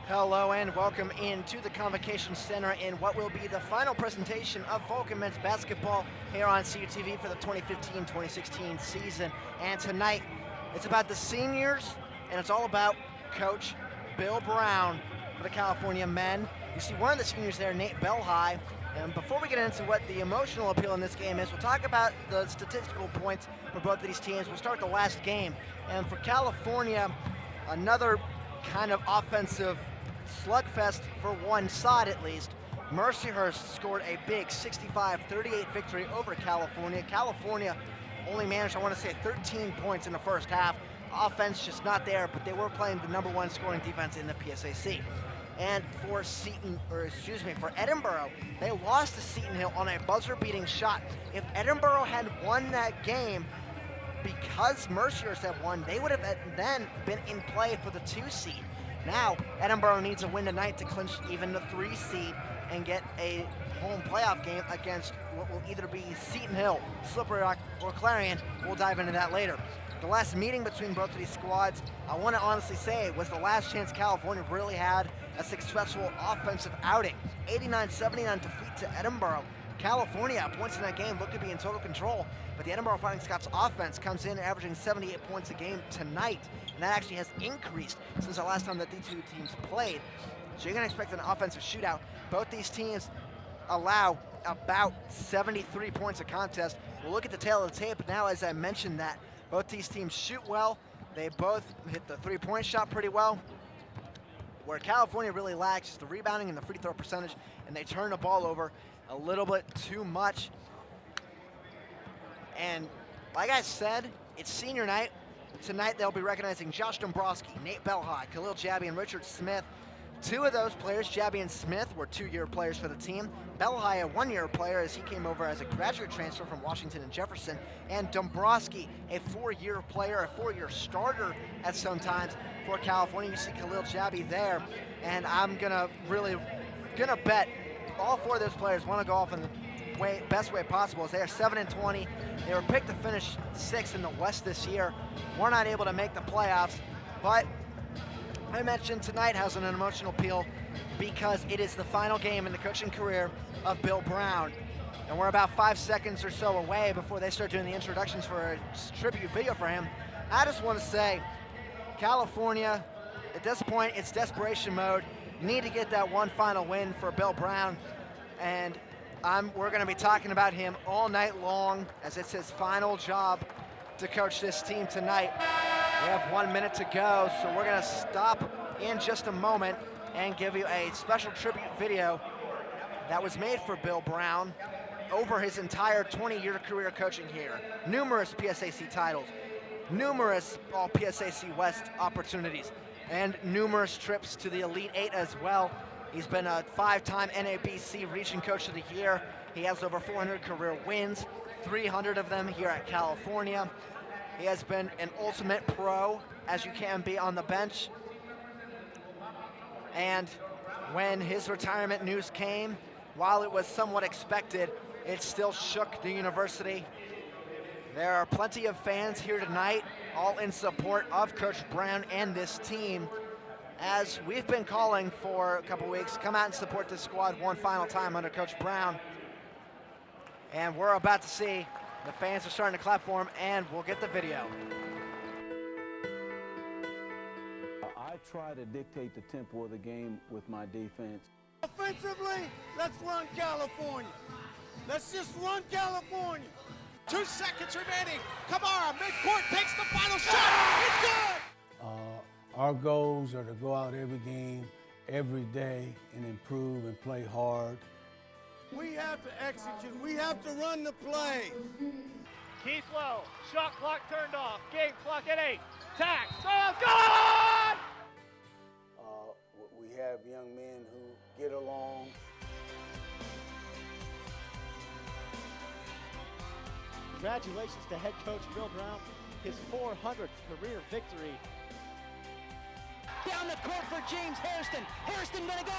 Hello and welcome into the Convocation Center in what will be the final presentation of Vulcan men's basketball here on CUTV for the 2015-2016 season. And tonight, it's about the seniors, and it's all about Coach Bill Brown for the California men. You see one of the seniors there, Nate Belhigh. And before we get into what the emotional appeal in this game is, we'll talk about the statistical points for both of these teams. We'll start the last game. And for California, another kind of offensive slugfest for one side at least. Mercyhurst scored a big 65-38 victory over California. California only managed, I want to say, 13 points in the first half. Offense just not there, but they were playing the #1 scoring defense in the PSAC. And for for Edinboro, they lost to Seton Hill on a buzzer-beating shot. If Edinboro had won that game, because Mercyhurst had won, they would have then been in play for the 2 seed. Now, Edinboro needs a win tonight to clinch even the 3 seed and get a home playoff game against what will either be Seton Hill, Slippery Rock, or Clarion. We'll dive into that later. The last meeting between both of these squads, I want to honestly say, was the last chance California really had a successful offensive outing. 89-79 defeat to Edinboro. California, at points in that game, looked to be in total control, but the Edinboro Fighting Scots offense comes in averaging 78 points a game tonight, and that actually has increased since the last time that these two teams played. So you're going to expect an offensive shootout. Both these teams allow about 73 points a contest. We'll look at the tail of the tape now. As I mentioned, that both these teams shoot well. They both hit the three-point shot pretty well. Where California really lacks is the rebounding and the free throw percentage, and they turn the ball over a little bit too much. And like I said, it's senior night. Tonight they'll be recognizing Josh Dombrowski, Nate Belhigh, Khalil Jabby, and Richard Smith. 2 of those players, Jabby and Smith, were 2-year players for the team. Belhigh, a 1-year player, as he came over as a graduate transfer from Washington and Jefferson. And Dombrowski, a 4-year player, a 4-year starter at some times for California. You see Khalil Jabby there. And I'm gonna bet all 4 of those players want to go off in the best way possible, as they are 7-20. They were picked to finish 6th in the West this year. We're not able to make the playoffs, but I mentioned tonight has an emotional appeal because it is the final game in the coaching career of Bill Brown. And we're about 5 seconds or so away before they start doing the introductions for a tribute video for him. I just want to say, California, at this point, it's desperation mode. Need to get that one final win for Bill Brown. And we're going to be talking about him all night long, as it's his final job to coach this team tonight. We have 1 minute to go, so we're going to stop in just a moment and give you a special tribute video that was made for Bill Brown over his entire 20-year career coaching here. Numerous PSAC titles, numerous All-PSAC West opportunities, and numerous trips to the Elite 8 as well. He's been a 5-time NABC Region Coach of the Year. He has over 400 career wins, 300 of them here at California. He has been an ultimate pro, as you can be on the bench. And when his retirement news came, while it was somewhat expected, it still shook the university. There are plenty of fans here tonight, all in support of Coach Brown and this team. As we've been calling for a couple weeks, come out and support this squad one final time under Coach Brown. And we're about to see, the fans are starting to clap for him, and we'll get the video. I try to dictate the tempo of the game with my defense. Offensively, let's run California. Let's just run California. 2 seconds remaining. Kamara, midcourt, takes the final shot. It's good! Our goals are to go out every game, every day, and improve and play hard. We have to execute. We have to run the play. Keith Lowe, shot clock turned off. Game clock at 8. Tax, good! have young men who get along. Congratulations to head coach Bill Brown, his 400th career victory. Down the court for James Hairston. Hairston gonna go.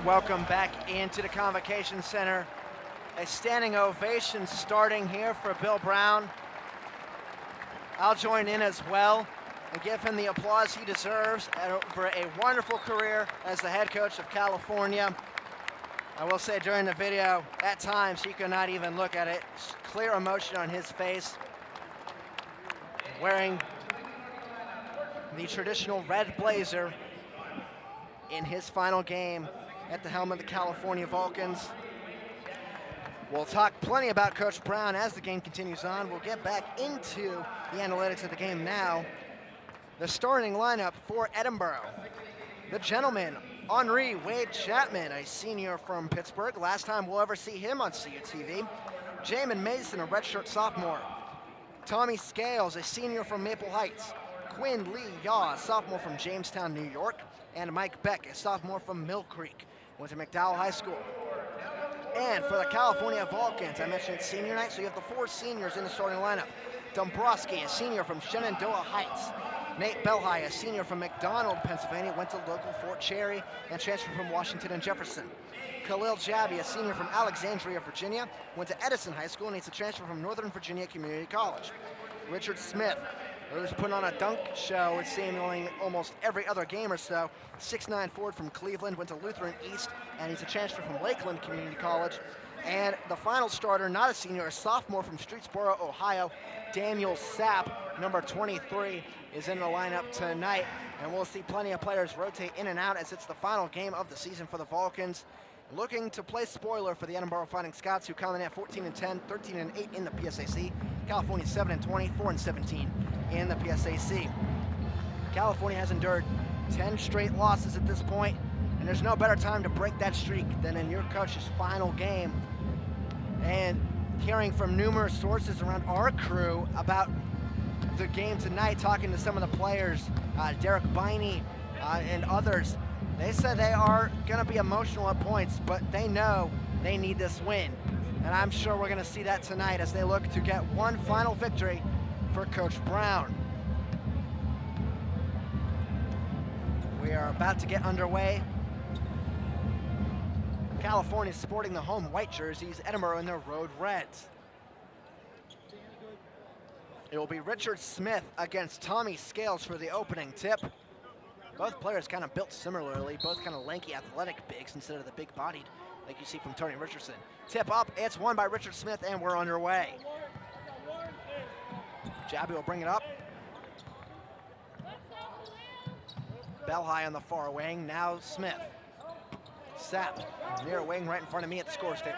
Welcome back into the Convocation Center. A standing ovation starting here for Bill Brown. I'll join in as well and give him the applause he deserves for a wonderful career as the head coach of California. I will say during the video, at times he could not even look at it. Clear emotion on his face. Wearing the traditional red blazer in his final game at the helm of the California Vulcans. We'll talk plenty about Coach Brown as the game continues on. We'll get back into the analytics of the game now. The starting lineup for Edinboro. The gentleman, Henri Wade Chapman, a senior from Pittsburgh. Last time we'll ever see him on CUTV. Jamin Mason, a redshirt sophomore. Tommy Scales, a senior from Maple Heights. Quinn Lee Yaw, a sophomore from Jamestown, New York. And Mike Beck, a sophomore from Mill Creek. Went to McDowell High School. And for the California Vulcans, I mentioned senior night, so you have the 4 seniors in the starting lineup. Dombrowski, a senior from Shenandoah Heights. Nate Belhigh, a senior from McDonald, Pennsylvania, went to local Fort Cherry and transferred from Washington and Jefferson. Khalil Jabi, a senior from Alexandria, Virginia, went to Edison High School and needs to transfer from Northern Virginia Community College. Richard Smith, who's putting on a dunk show, it seemingly almost every other game or so. 6'9" forward from Cleveland, went to Lutheran East, and he's a transfer from Lakeland Community College. And the final starter, not a senior, a sophomore from Streetsboro, Ohio, Daniel Sapp, number 23, is in the lineup tonight. And we'll see plenty of players rotate in and out as it's the final game of the season for the Vulcans. Looking to play spoiler for the Edinboro Fighting Scots, who come in at 14-10, 13-8 in the PSAC. California 7-20, 4-17 in the PSAC. California has endured 10 straight losses at this point, and there's no better time to break that streak than in your coach's final game. And hearing from numerous sources around our crew about the game tonight, talking to some of the players, Derek Biney and others, they said they are going to be emotional at points, but they know they need this win. And I'm sure we're going to see that tonight as they look to get one final victory for Coach Brown. We are about to get underway. California sporting the home white jerseys, Edinboro in their road reds. It will be Richard Smith against Tommy Scales for the opening tip. Both players kind of built similarly, both kind of lanky, athletic bigs instead of the big-bodied like you see from Tony Richardson. Tip up, it's won by Richard Smith, and we're underway. Jabi will bring it up. Belhigh on the far wing, now Smith. Sapp, near wing right in front of me at the scores table.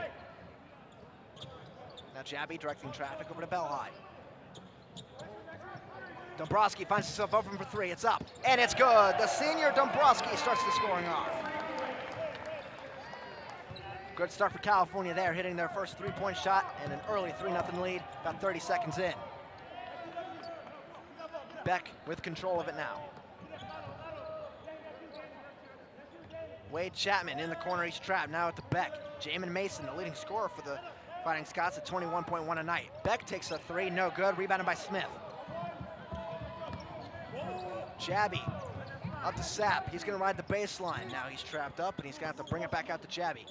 Now Jabi directing traffic over to Belhigh. Dombrowski finds himself open for 3, it's up, and it's good. The senior Dombrowski starts the scoring off. Good start for California there, hitting their first 3-point shot and an early 3-0 lead, about 30 seconds in. Beck with control of it now. Wade Chapman in the corner, he's trapped, now at the Beck. Jamin Mason, the leading scorer for the Fighting Scots at 21.1 a night. Beck takes a 3, no good, rebounded by Smith. Jabi up to Sapp, he's gonna ride the baseline. Now he's trapped up and he's gonna have to bring it back out to Jabi.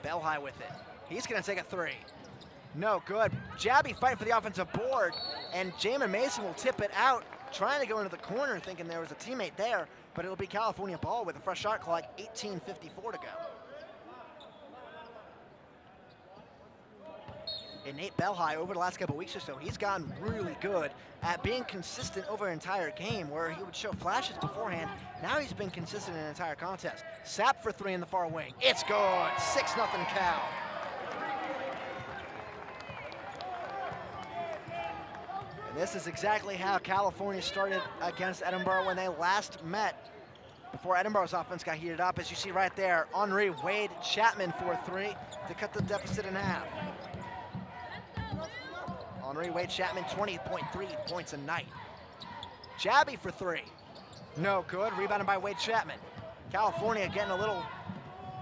Belhigh with it, he's gonna take a 3. No good, Jabi fighting for the offensive board, and Jamin Mason will tip it out, trying to go into the corner thinking there was a teammate there, but it'll be California ball with a fresh shot clock, 18:54 to go. And Nate Belhigh, over the last couple weeks or so, he's gotten really good at being consistent over an entire game, where he would show flashes beforehand. Now he's been consistent in an entire contest. Sapp for 3 in the far wing. It's good, 6-0 Cal. And this is exactly how California started against Edinboro when they last met before Edinburgh's offense got heated up. As you see right there, Henri Wade Chapman for 3 to cut the deficit in half. Henri Wade Chapman, 20.3 points a night. Jabby for 3. No good. Rebounded by Wade Chapman. California getting a little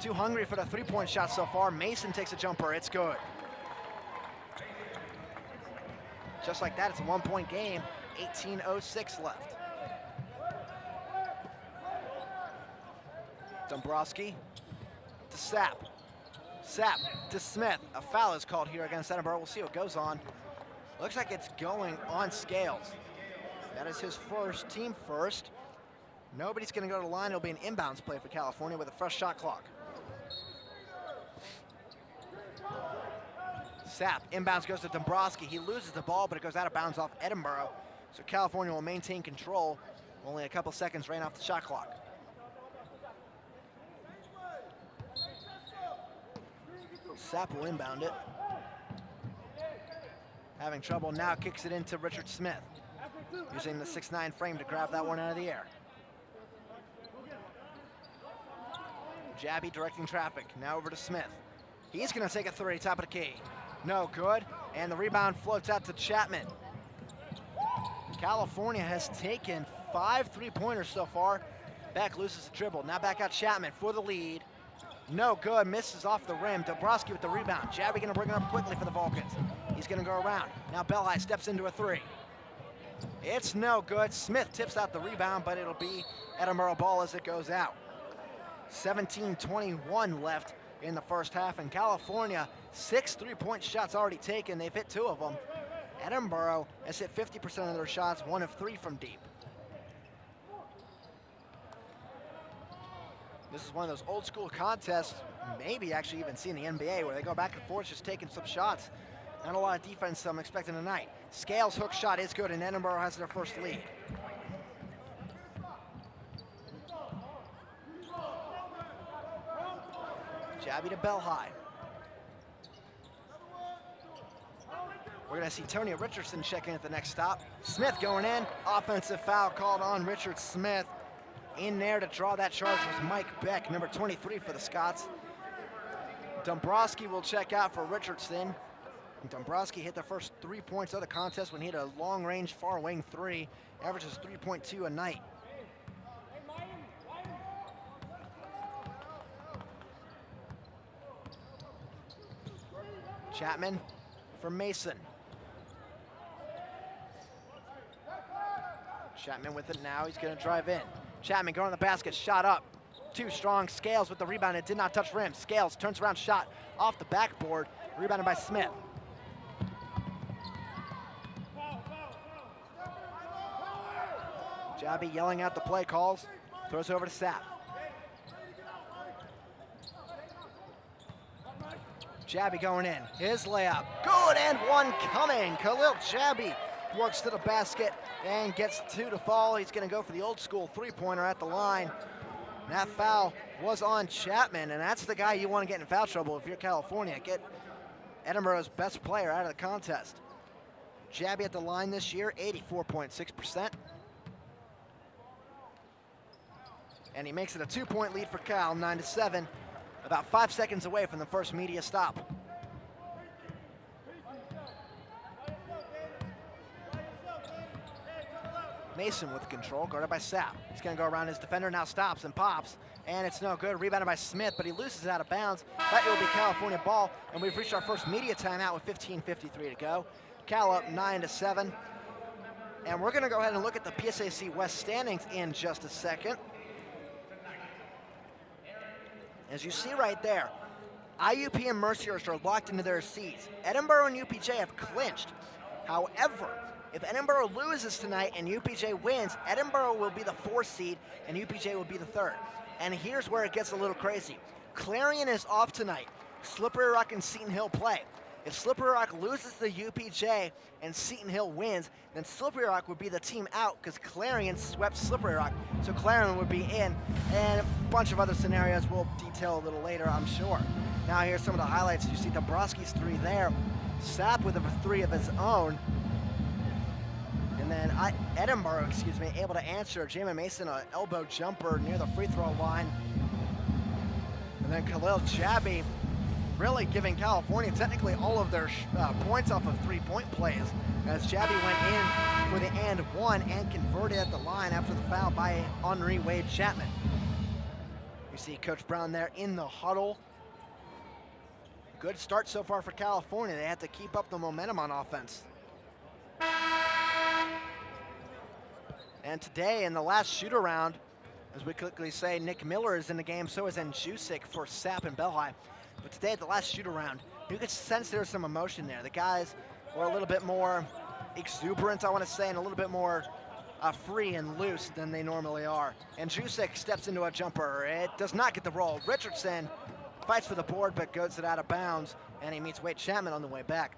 too hungry for the three-point shot so far. Mason takes a jumper. It's good. Just like that, it's a 1-point game. 18:06 left. Dombrowski to Sapp. Sapp to Smith. A foul is called here against Edinburgh. We'll see what goes on. Looks like it's going on Scales. That is his first, team first. Nobody's going to go to the line. It'll be an inbounds play for California with a fresh shot clock. Sapp, inbounds goes to Dombrowski. He loses the ball, but it goes out of bounds off Edinburgh. So California will maintain control. Only a couple seconds ran off the shot clock. Sapp will inbound it. Having trouble now, kicks it into Richard Smith. Using the 6'9" frame to grab that one out of the air. Jabby directing traffic, now over to Smith. He's gonna take a 3, top of the key. No good, and the rebound floats out to Chapman. California has taken 5 3-pointers so far. Beck loses the dribble, now back out Chapman for the lead. No good, misses off the rim. Dombrowski with the rebound. Jabby gonna bring it up quickly for the Vulcans. He's gonna go around. Now Belhigh steps into a 3. It's no good. Smith tips out the rebound, but it'll be Edinburgh ball as it goes out. 17:21 left in the first half, and California, 6 3-point shots already taken. They've hit 2 of them. Edinburgh has hit 50% of their shots, 1 of 3 from deep. This is one of those old school contests, maybe actually even seen in the NBA, where they go back and forth just taking some shots. Not a lot of defense I'm expecting tonight. Scales' hook shot is good, and Edinburgh has their first lead. Jabby to Belhigh. We're gonna see Tony Richardson check in at the next stop. Smith going in, offensive foul called on Richard Smith. In there to draw that charge was Mike Beck, number 23 for the Scots. Dombrowski will check out for Richardson. And Dombrowski hit the first 3 points of the contest when he hit a long-range far wing 3. Averages 3.2 a night. Chapman for Mason. Chapman with it now, he's gonna drive in. Chapman going to the basket, shot up. Too strong, Scales with the rebound, it did not touch rim. Scales turns around, shot off the backboard, rebounded by Smith. Jabby yelling out the play calls, throws over to Sapp. Jabby going in, his layup, good, and one coming. Khalil Jabby works to the basket and gets 2 to fall. He's gonna go for the old school 3-pointer at the line. And that foul was on Chapman, and that's the guy you wanna get in foul trouble if you're California. Get Edinburgh's best player out of the contest. Jabby at the line this year, 84.6%. And he makes it a 2-point lead for Cal, 9-7. About 5 seconds away from the first media stop. Mason with control, guarded by Sapp. He's gonna go around his defender, now stops and pops, and it's no good. Rebounded by Smith, but he loses it out of bounds. That will be California ball, and we've reached our first media timeout with 15:53 to go. Cal up 9-7. And we're gonna go ahead and look at the PSAC West standings in just a second. As you see right there, IUP and Mercyhurst are locked into their seats. Edinburgh and UPJ have clinched. However, if Edinburgh loses tonight and UPJ wins, Edinburgh will be the 4th seed and UPJ will be the 3rd. And here's where it gets a little crazy. Clarion is off tonight. Slippery Rock and Seton Hill play. If Slippery Rock loses to UPJ and Seton Hill wins, then Slippery Rock would be the team out because Clarion swept Slippery Rock. So Clarion would be in, and a bunch of other scenarios we'll detail a little later, I'm sure. Now here's some of the highlights. You see Dombrowski's 3 there. Sapp with a 3 of his own. And then Edinboro, able to answer. Jamin Mason, an elbow jumper near the free throw line. And then Khalil Jabi really giving California technically all of their points off of three-point plays, as Jabi went in for the and one and converted at the line after the foul by Henri Wade Chapman. You see Coach Brown there in the huddle. Good start so far for California. They had to keep up the momentum on offense. And today in the last shoot-around, as we quickly say, Nick Miller is in the game, so is Njusik for Sapp and Belhai. But today at the last shoot-around, you could sense there was some emotion there. The guys were a little bit more exuberant, I want to say, and a little bit more free and loose than they normally are. And Njusik steps into a jumper. It does not get the roll. Richardson fights for the board, but goes it out of bounds, and he meets Wade Chapman on the way back.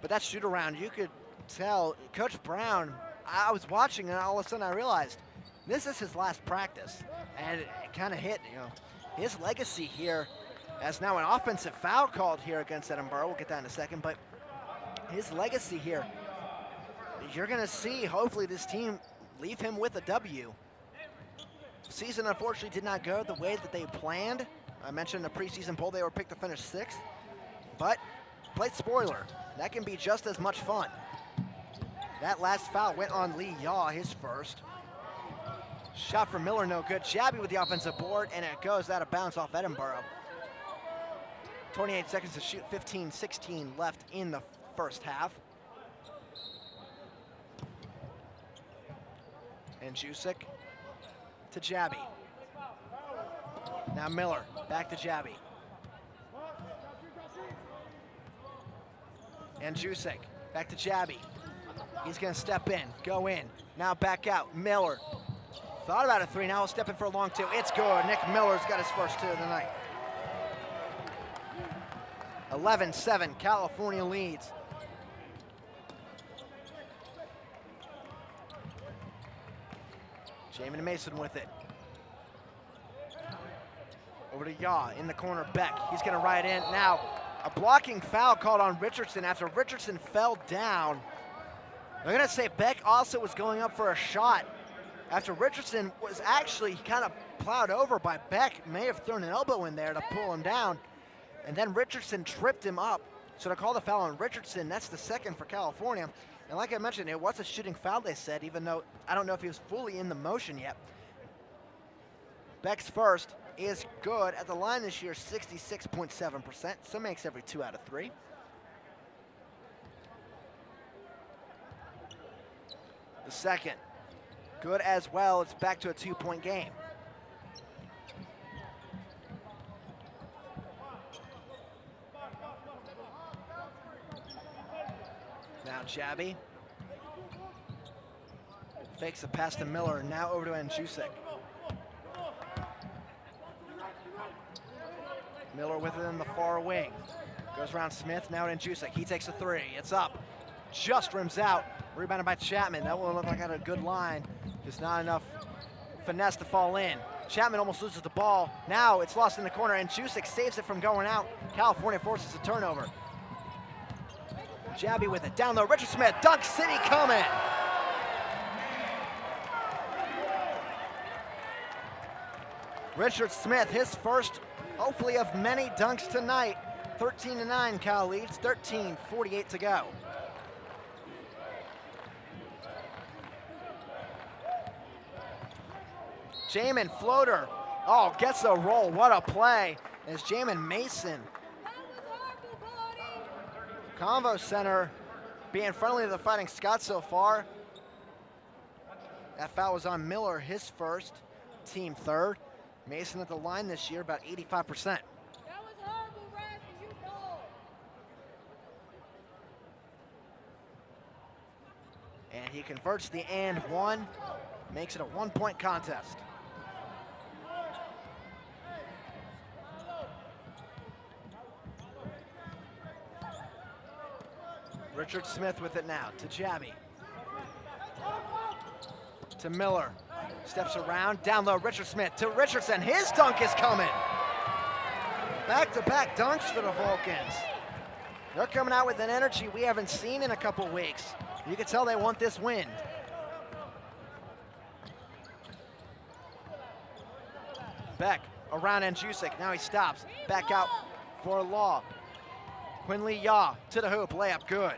But that shoot-around, you could tell Coach Brown, I was watching, and all of a sudden I realized this is his last practice. And it kind of hit, his legacy here, as now an offensive foul called here against Edinboro. We'll get that in a second, but his legacy here, you're going to see, hopefully, this team leave him with a W. Season, unfortunately, did not go the way that they planned. I mentioned in the preseason poll they were picked to finish 6th, but plate spoiler, that can be just as much fun. That last foul went on Lee Yaw, his first. Shot from Miller, no good. Jabi with the offensive board, and it goes out of bounds off Edinboro. 28 seconds to shoot, 15-16 left in the first half. And Njusik to Jabi. Now Miller, back to Jabi. And Njusik, back to Jabi. He's gonna step in, go in, now back out. Miller, thought about a three, now he'll step in for a long two. It's good, Nick Miller's got his first two of the night. 11-7, California leads. Jamin Mason with it. Over to Yaw, in the corner, Beck. He's gonna ride in. Now, a blocking foul called on Richardson after Richardson fell down. I'm gonna say Beck also was going up for a shot after Richardson was actually kind of plowed over by Beck. May have thrown an elbow in there to pull him down. And then Richardson tripped him up. So to call the foul on Richardson, that's the second for California. And like I mentioned, it was a shooting foul, they said, even though I don't know if he was fully in the motion yet. Beck's first is good. At the line this year, 66.7%, so makes every 2 out of 3. The second, good as well. It's back to a 2-point game. Now Jabi fakes a pass to Miller, now over to Njusik. Miller with it in the far wing. Goes around Smith, now to Njusik. He takes a three, it's up. Just rims out, rebounded by Chapman. That one looked like it had a good line. Just not enough finesse to fall in. Chapman almost loses the ball. Now it's lost in the corner, and Njusik saves it from going out. California forces a turnover. Jabi with it, down low, Richard Smith, Dunk City coming. Richard Smith, his first, hopefully of many dunks tonight. 13-9, Cal leads, 13:48 to go. Jamin floater, gets a roll, what a play. As Jamin Mason, Convo Center, being friendly to the Fighting Scots so far. That foul was on Miller, his first, team third. Mason at the line this year, about 85%. That was horrible, Raf, you know. And he converts the and one, makes it a 1-point contest. Richard Smith with it now, to Jabi. To Miller, steps around, down low, Richard Smith to Richardson, his dunk is coming. Back-to-back dunks for the Vulcans. They're coming out with an energy we haven't seen in a couple weeks. You can tell they want this win. Beck around Andrzejczyk. Now he stops. Back out for Law. Quinley Yaw to the hoop. Layup good.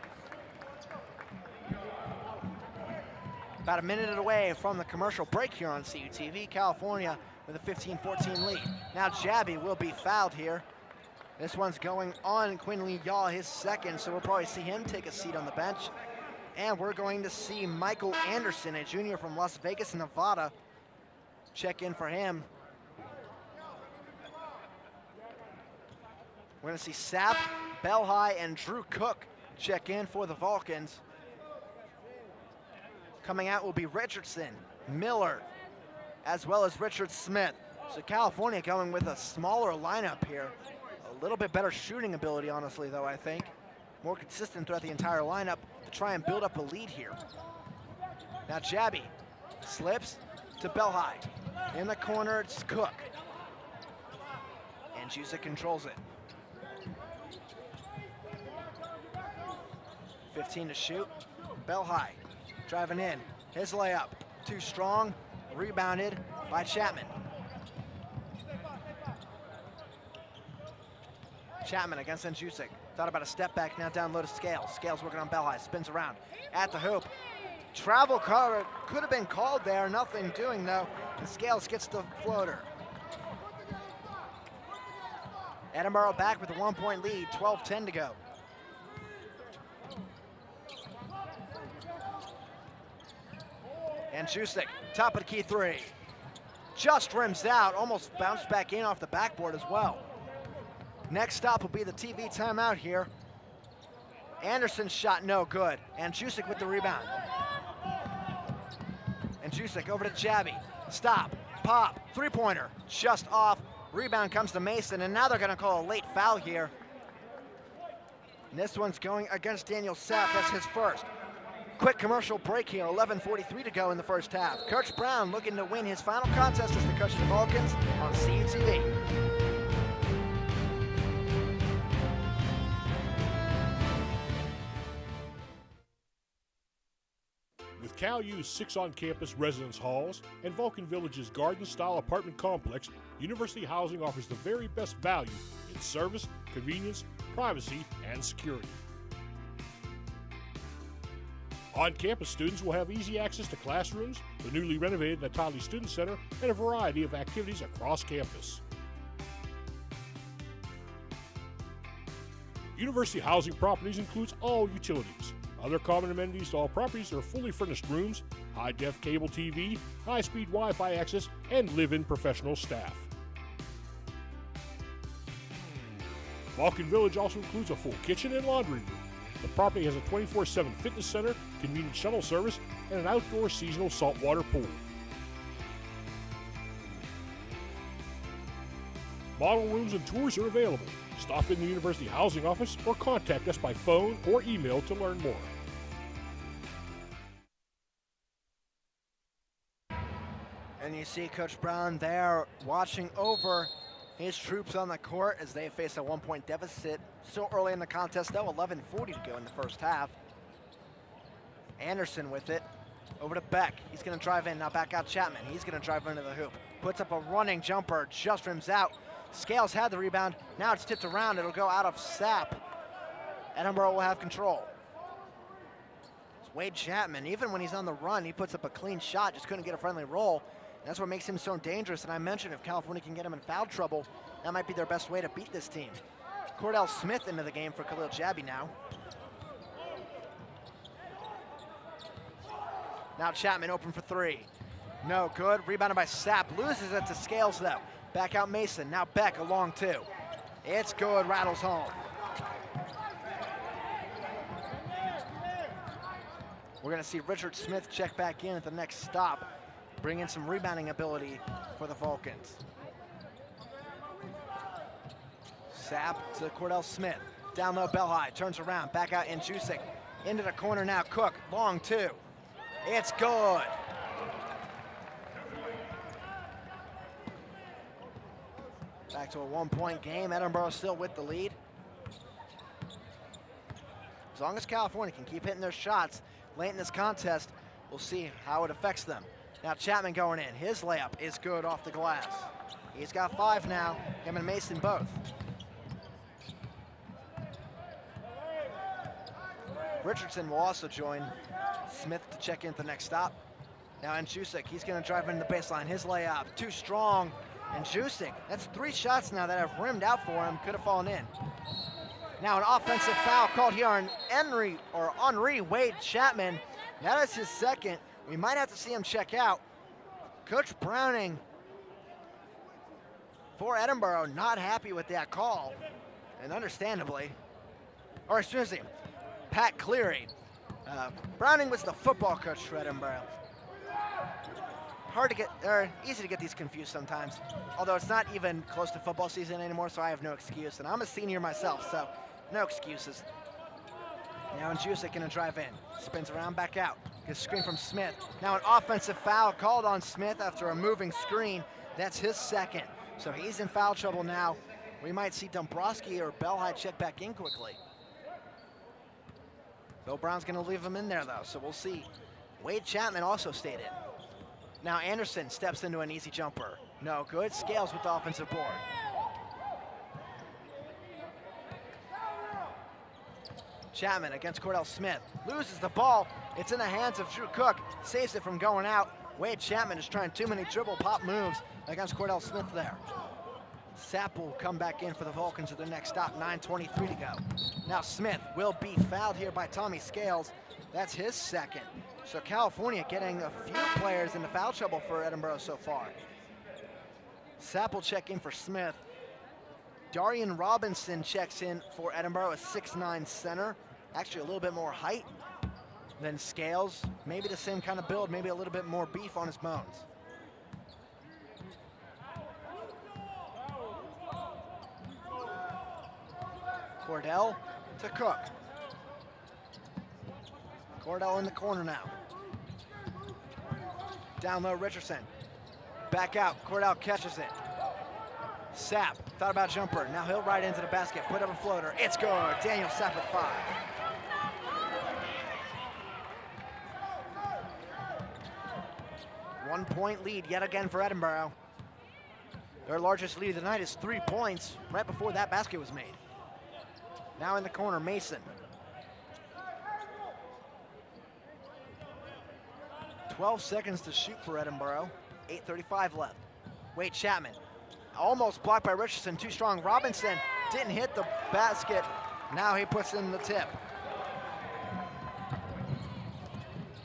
About a minute away from the commercial break here on CUTV. California with a 15-14 lead. Now Jabby will be fouled here. This one's going on Quinley Yaw, his second, so we'll probably see him take a seat on the bench. And we're going to see Michael Anderson, a junior from Las Vegas, Nevada, check in for him. We're going to see Sapp, Belhigh, and Drew Cook check in for the Vulcans. Coming out will be Richardson, Miller, as well as Richard Smith. So California going with a smaller lineup here. A little bit better shooting ability, honestly, though, I think. More consistent throughout the entire lineup to try and build up a lead here. Now Jabby slips to Belhigh. In the corner, it's Cook. And Andrzejczyk controls it. 15 to shoot. Belhigh driving in. His layup, too strong. Rebounded by Chapman. Chapman against Andrzejczyk. Thought about a step back, now down low to Scales. Scales working on Belhigh, spins around at the hoop. Travel cover could have been called there, nothing doing though. And Scales gets the floater. Edinboro back with a 1-point lead, 12-10 to go. And Andrzejczyk, top of the key three. Just rims out, almost bounced back in off the backboard as well. Next stop will be the TV timeout here. Anderson's shot no good. And Andrzejczyk with the rebound. And Andrzejczyk over to Jabby. Stop, pop, three-pointer, just off. Rebound comes to Mason, and now they're gonna call a late foul here. And this one's going against Daniel Sapp, that's his first. Quick commercial break here, 11:43 to go in the first half. Coach Brown looking to win his final contest as the coach of the Vulcans on CUTV. With CalU's 6 on-campus residence halls and Vulcan Village's garden-style apartment complex, University Housing offers the very best value in service, convenience, privacy, and security. On-campus students will have easy access to classrooms, the newly renovated Natali Student Center, and a variety of activities across campus. University Housing Properties includes all utilities. Other common amenities to all properties are fully furnished rooms, high-def cable TV, high-speed Wi-Fi access, and live-in professional staff. Vulcan Village also includes a full kitchen and laundry room. The property has a 24/7 fitness center, convenient shuttle service, and an outdoor seasonal saltwater pool. Model rooms and tours are available. Stop in the University Housing Office or contact us by phone or email to learn more. And you see Coach Brown there watching over his troops on the court as they face a 1-point deficit so early in the contest, though. 11:40 to go in the first half. Anderson with it. Over to Beck. He's going to drive in. Now back out Chapman. He's going to drive into the hoop. Puts up a running jumper. Just rims out. Scales had the rebound. Now it's tipped around. It'll go out of Sapp. Edinboro will have control. It's Wade Chapman. Even when he's on the run, he puts up a clean shot. Just couldn't get a friendly roll. That's what makes him so dangerous. And I mentioned if California can get him in foul trouble, that might be their best way to beat this team. Cordell Smith into the game for Khalil Jabby now. Now Chapman open for three. No good. Rebounded by Sapp. Loses it to Scales though. Back out Mason. Now Beck along two. It's good. Rattles home. We're going to see Richard Smith check back in at the next stop. Bring in some rebounding ability for the Vulcans. Sapp to Cordell Smith. Down low, Belhigh turns around. Back out Andrzejczyk. Into the corner now. Cook. Long two. It's good. Back to a 1-point game. Edinboro still with the lead. As long as California can keep hitting their shots late in this contest, we'll see how it affects them. Now Chapman going in. His layup is good off the glass. He's got 5 now. Him and Mason both. Richardson will also join Smith to check in at the next stop. Now Jusic, he's going to drive into the baseline. His layup, too strong. And Jusic, that's 3 shots now that have rimmed out for him. Could have fallen in. Now an offensive foul called here on Henri Wade Chapman. That is his second. We might have to see him check out. Coach Browning for Edinboro not happy with that call, and understandably. Or excuse me, Pat Cleary. Browning was the football coach for Edinboro. Hard to get, or easy to get these confused sometimes. Although it's not even close to football season anymore, so I have no excuse. And I'm a senior myself, so no excuses. Now Jusic gonna drive in. Spins around, back out. Gets screen from Smith. Now an offensive foul called on Smith after a moving screen. That's his second. So he's in foul trouble now. We might see Dombrowski or Belhide check back in quickly. Bill Brown's gonna leave him in there though, so we'll see. Wade Chapman also stayed in. Now Anderson steps into an easy jumper. No good, Scales with the offensive board. Chapman against Cordell Smith. Loses the ball. It's in the hands of Drew Cook. Saves it from going out. Wade Chapman is trying too many dribble pop moves against Cordell Smith there. Sapp will come back in for the Vulcans at their next stop. 9:23 to go. Now Smith will be fouled here by Tommy Scales. That's his second. So California getting a few players into foul trouble for Edinboro so far. Sapp will check in for Smith. Darian Robinson checks in for Edinboro, a 6'9" center. Actually a little bit more height than Scales. Maybe the same kind of build, maybe a little bit more beef on his bones. Cordell to Cook. Cordell in the corner now. Down low, Richardson. Back out, Cordell catches it. Sapp, thought about jumper. Now he'll ride into the basket, put up a floater. It's good, Daniel Sapp with 5. One-point lead yet again for Edinboro. Their largest lead of the night is 3 points right before that basket was made. Now in the corner, Mason. 12 seconds to shoot for Edinboro. 8:35 left. Wade Chapman. Almost blocked by Richardson, too strong. Robinson didn't hit the basket. Now he puts in the tip.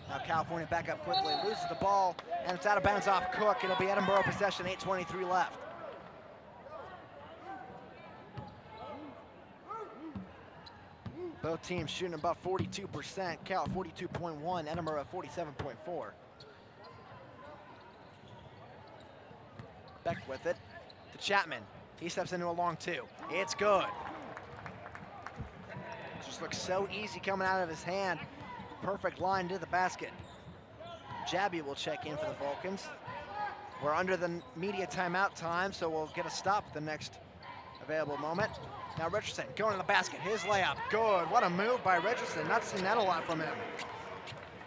Now California back up quickly, loses the ball, and it's out of bounds off Cook. It'll be Edinboro possession, 8:23 left. Both teams shooting about 42%. Cal 42.1, Edinboro at 47.4. Beck with it to Chapman. He steps into a long 2. It's good. Just looks so easy coming out of his hand. Perfect line to the basket. Jabby will check in for the Vulcans. We're under the media timeout time, so we'll get a stop at the next available moment. Now Richardson going to the basket. His layup, good. What a move by Richardson. Not seen that a lot from him.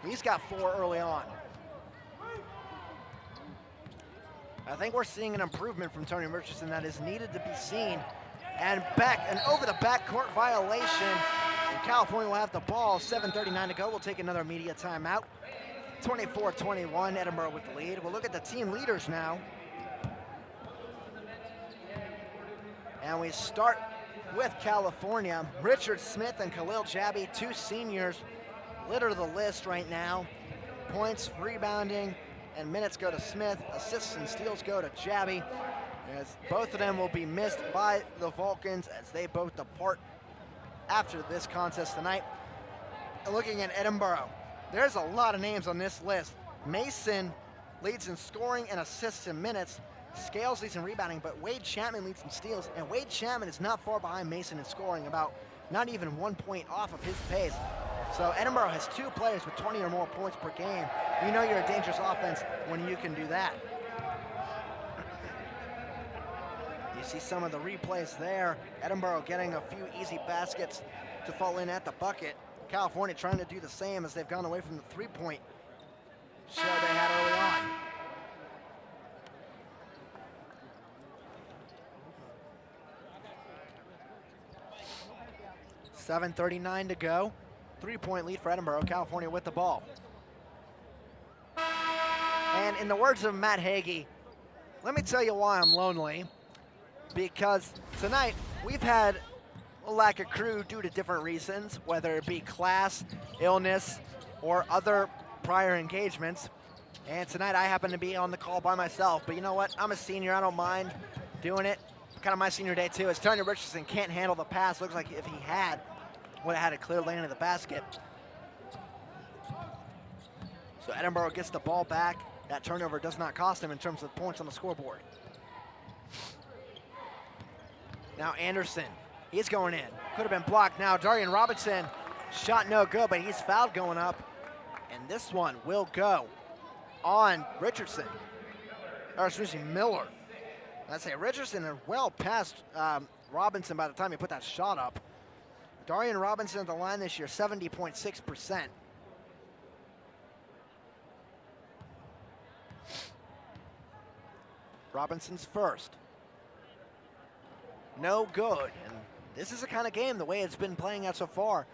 He's got 4 early on. I think we're seeing an improvement from Tony Richardson that is needed to be seen. And back, and over the backcourt violation. And California will have the ball. 7:39 to go. We'll take another media timeout. 24-21, Edinboro with the lead. We'll look at the team leaders now. And we start with California. Richard Smith and Khalil Jabby, 2 seniors, litter the list right now. Points, rebounding, and minutes go to Smith. Assists and steals go to Jabby, as both of them will be missed by the Vulcans as they both depart after this contest tonight. And looking at Edinboro, there's a lot of names on this list. Mason leads in scoring and assists in minutes. Scales leads in rebounding, but Wade Chapman leads in steals, and Wade Chapman is not far behind Mason in scoring, about not even 1 point off of his pace. So Edinboro has 2 players with 20 or more points per game. You know you're a dangerous offense when you can do that. You see some of the replays there. Edinboro getting a few easy baskets to fall in at the bucket. California trying to do the same as they've gone away from the 3-point show they had early on. 7:39 to go. 3-point lead for Edinboro. California with the ball. And in the words of Matt Hagee, let me tell you why I'm lonely. Because tonight we've had a lack of crew due to different reasons, whether it be class, illness, or other prior engagements. And tonight I happen to be on the call by myself. But you know what? I'm a senior. I don't mind doing it. Kind of my senior day too. As Tony Richardson can't handle the pass. Looks like if he had, would have had a clear lane to the basket. So Edinboro gets the ball back. That turnover does not cost him in terms of points on the scoreboard. Now Anderson, he's going in. Could have been blocked. Now Darian Robinson, shot no good, but he's fouled going up. And this one will go on Richardson. Or excuse me, Miller. I'd say Richardson are well past Robinson by the time he put that shot up. Darian Robinson at the line this year, 70.6%. Robinson's first. No good. And this is the kind of game, the way it's been playing out so far,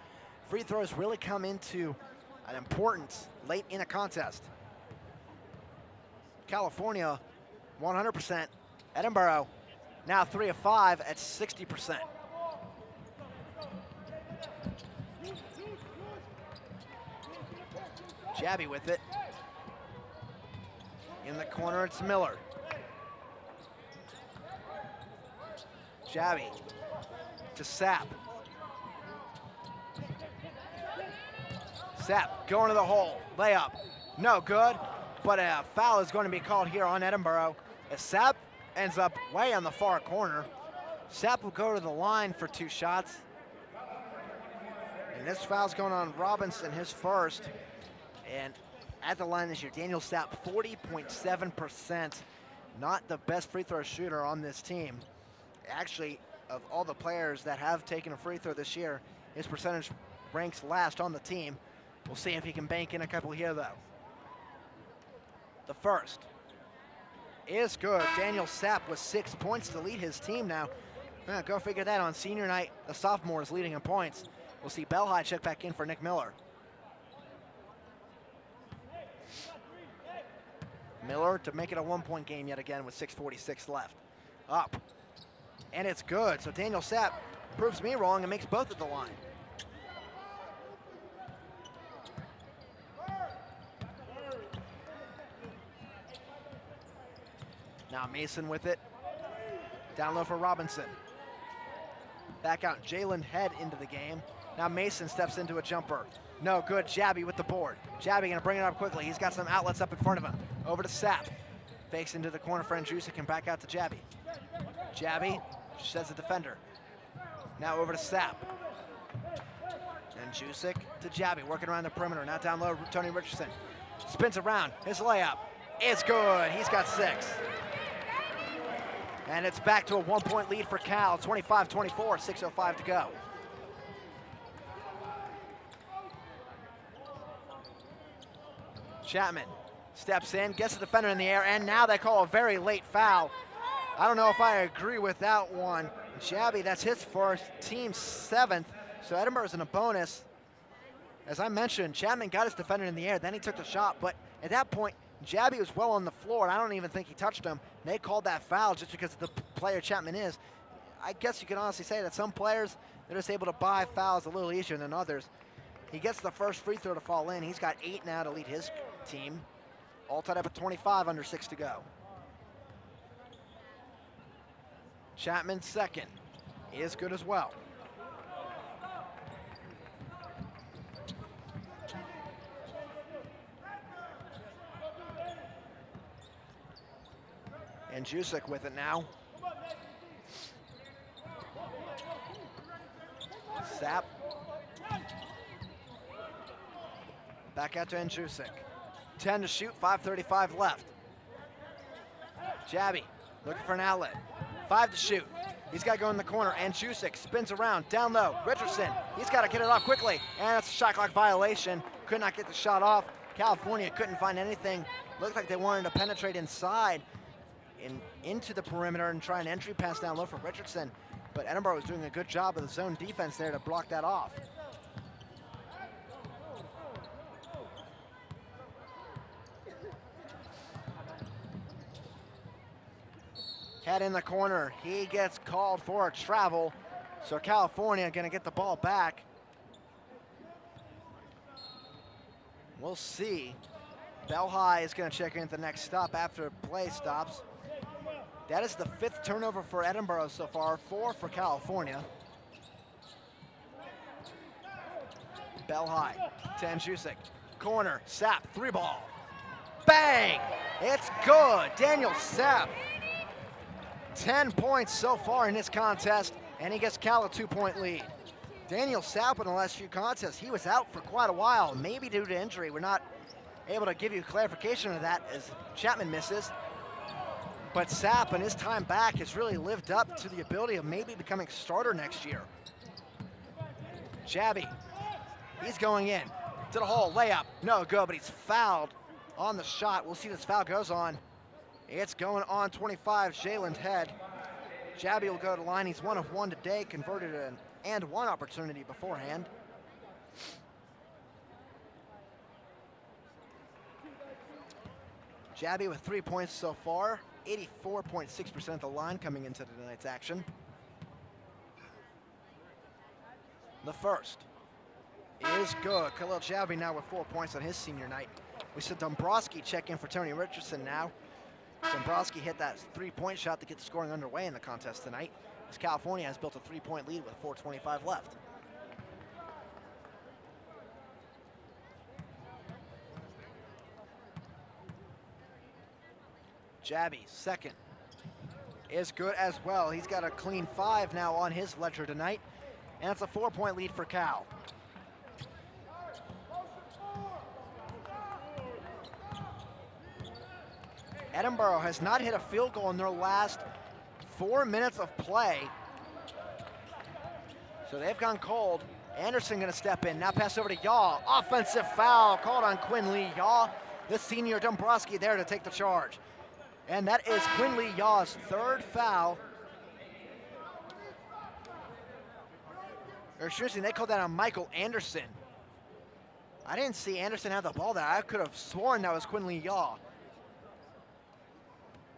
free throws really come into an importance late in a contest. California, 100%. Edinboro, now 3 of 5 at 60%. Jabby with it. In the corner, it's Miller. Jabby to Sapp. Sapp going to the hole, layup, no good, but a foul is going to be called here on Edinboro. As Sapp ends up way on the far corner, Sapp will go to the line for 2 shots. And this foul's going on Robinson, his first. And at the line this year, Daniel Sapp, 40.7%. Not the best free throw shooter on this team. Actually, of all the players that have taken a free throw this year, his percentage ranks last on the team. We'll see if he can bank in a couple here, though. The first is good. Daniel Sapp with 6 points to lead his team now. Go figure that on senior night. The sophomore is leading in points. We'll see Belhigh check back in for Nick Miller. Miller to make it a 1-point game yet again with 6:46 left. Up. And it's good. So Daniel Sapp proves me wrong and makes both at the line. Now Mason with it. Down low for Robinson. Back out Jalen Head into the game. Now Mason steps into a jumper. No good. Jabby with the board. Jabby gonna bring it up quickly. He's got some outlets up in front of him. Over to Sapp. Fakes into the corner for Andrusik and back out to Jabby. Jabby says the defender. Now over to Sapp. And Jusik to Jabby, working around the perimeter. Now down low, Tony Richardson. Spins around, his layup. It's good, he's got 6. And it's back to a 1-point lead for Cal, 25-24, 6:05 to go. Chapman steps in, gets the defender in the air, and now they call a very late foul. I don't know if I agree with that one. Jabby, that's his first, team 7th, so Edinboro's in a bonus. As I mentioned, Chapman got his defender in the air, then he took the shot, but at that point, Jabby was well on the floor, and I don't even think he touched him. They called that foul just because of the player Chapman is. I guess you can honestly say that some players, they're just able to buy fouls a little easier than others. He gets the first free throw to fall in. He's got 8 now to lead his team. All tied up at 25, under 6 to go. Chapman's second is good as well. And Jusik with it now. Sapp. Back out to Andrusik. 10 to shoot, 5:35 left. Jabby looking for an outlet. 5 to shoot. He's got to go in the corner. Andrusik spins around, down low. Richardson, he's got to get it off quickly. And it's a shot clock violation. Could not get the shot off. California couldn't find anything. Looked like they wanted to penetrate inside into the perimeter and try an entry pass down low for Richardson. But Edinboro was doing a good job of the zone defense there to block that off. Head in the corner. He gets called for a travel. So California going to get the ball back. We'll see. Bell High is going to check in at the next stop after play stops. That is the 5th turnover for Edinboro so far, 4 for California. Bell High to Andrzejczyk. Corner, Sapp, 3-ball. Bang! It's good. Daniel Sapp. 10 points so far in this contest, and he gets Cal a 2-point lead. Daniel Sapp in the last few contests, he was out for quite a while, maybe due to injury. We're not able to give you clarification of that as Chapman misses. But Sapp in his time back has really lived up to the ability of maybe becoming starter next year. Jabby, he's going in to the hole, layup, no good, but he's fouled on the shot. We'll see this foul goes on. It's going on 25, Jalen Head. Jabby will go to the line. He's 1 of 1 today, converted an and 1 opportunity beforehand. Jabby with 3 points so far, 84.6% of the line coming into tonight's action. The first is good. Khalil Jabby now with 4 points on his senior night. We said Dombrowski check in for Tony Richardson now. Dombrowski hit that 3-point shot to get the scoring underway in the contest tonight, as California has built a 3-point lead with 4:25 left. Jabby, second, is good as well. He's got a clean 5 now on his ledger tonight, and it's a 4-point lead for Cal. Edinboro has not hit a field goal in their last 4 minutes of play. So they've gone cold. Anderson gonna step in. Now pass over to Yaw. Offensive foul called on Quinley Yaw. The senior Dombrowski there to take the charge. And that is Quinley Yaw's 3rd foul. Or excuse me, they called that on Michael Anderson. I didn't see Anderson have the ball there. I could have sworn that was Quinley Yaw.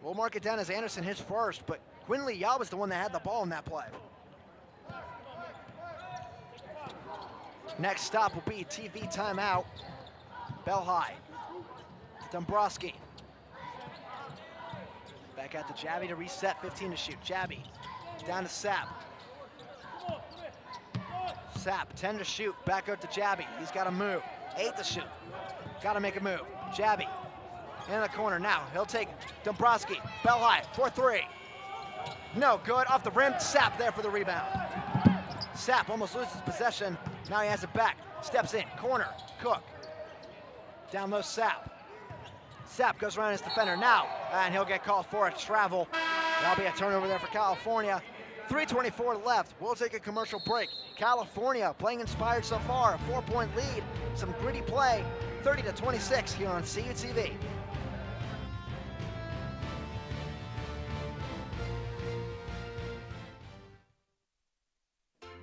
We'll mark it down as Anderson his first, but Quinley Yaw was the one that had the ball in that play. Next stop will be TV timeout. Bell High. Dombrowski. Back out to Jabby to reset, 15 to shoot. Jabby down to Sapp. Sapp, 10 to shoot, back out to Jabby. He's got to move, 8 to shoot. Got to make a move. Jabby in the corner now. He'll take Dombrowski. Bell High for 3. No good, off the rim. Sapp there for the rebound. Sapp almost loses possession. Now he has it back. Steps in, corner, Cook. Down low, Sapp. Sapp goes around his defender now, and he'll get called for a travel. That'll be a turnover there for California. 3:24 left. We'll take a commercial break. California playing inspired so far. A 4-point lead. Some gritty play. 30-26 here on CUTV.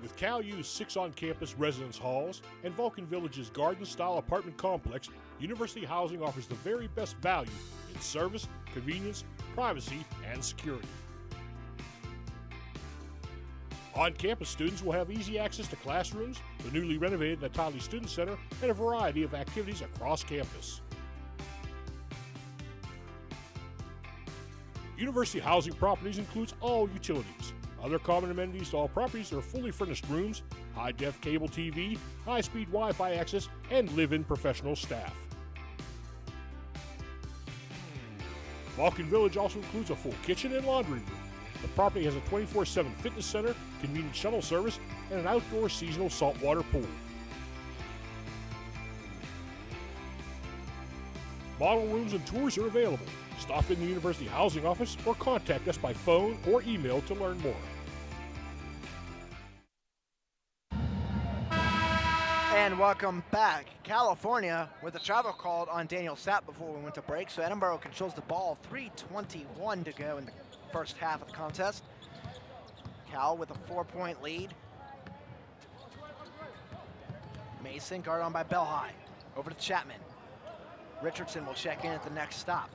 With Cal U's 6 on-campus residence halls and Vulcan Village's garden-style apartment complex, University Housing offers the very best value in service, convenience, privacy, and security. On-campus students will have easy access to classrooms, the newly renovated Natali Student Center, and a variety of activities across campus. University Housing Properties includes all utilities. Other common amenities to all properties are fully furnished rooms, high-def cable TV, high-speed Wi-Fi access, and live-in professional staff. Vulcan Village also includes a full kitchen and laundry room. The property has a 24/7 fitness center, convenient shuttle service, and an outdoor seasonal saltwater pool. Model rooms and tours are available. Stop in the University Housing office or contact us by phone or email to learn more. And welcome back. California with a travel called on Daniel Sapp before we went to break. So Edinboro controls the ball. 3:21 to go in the first half of the contest. Cal with a 4-point lead. Mason guarded on by Belhigh. Over to Chapman. Richardson will check in at the next stop.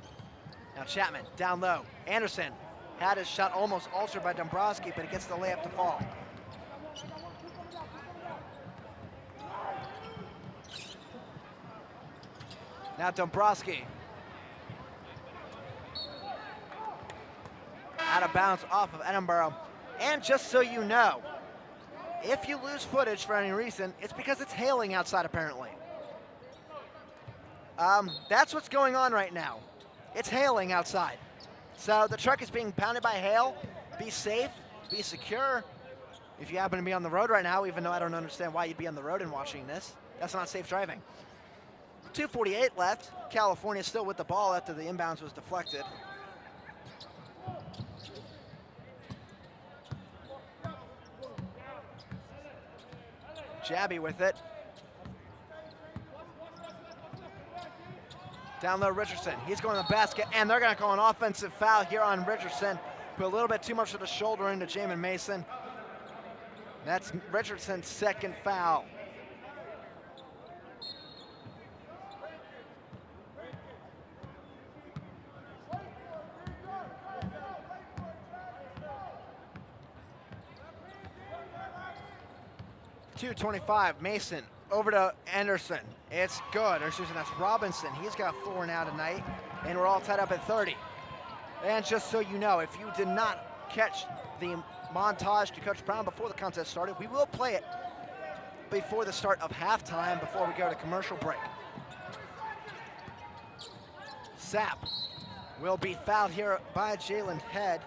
Now Chapman down low. Anderson had his shot almost altered by Dombrowski, but he gets the layup to fall. Now Dombrowski. Out of bounds off of Edinboro. And just so you know, if you lose footage for any reason, it's because it's hailing outside apparently. That's what's going on right now. It's hailing outside. So the truck is being pounded by hail. Be safe, be secure. If you happen to be on the road right now, even though I don't understand why you'd be on the road and watching this, that's not safe driving. 2:48 left. California still with the ball after the inbounds was deflected. Jabby with it. Down low, Richardson. He's going to the basket, and they're going to call an offensive foul here on Richardson. Put a little bit too much of the shoulder into Jamin Mason. That's Richardson's second foul. .225, Mason over to Anderson. It's good, or excuse me, that's Robinson. He's got 4 now tonight, and we're all tied up at 30. And just so you know, if you did not catch the montage to Coach Brown before the contest started, we will play it before the start of halftime, before we go to commercial break. Sapp will be fouled here by Jalen Head,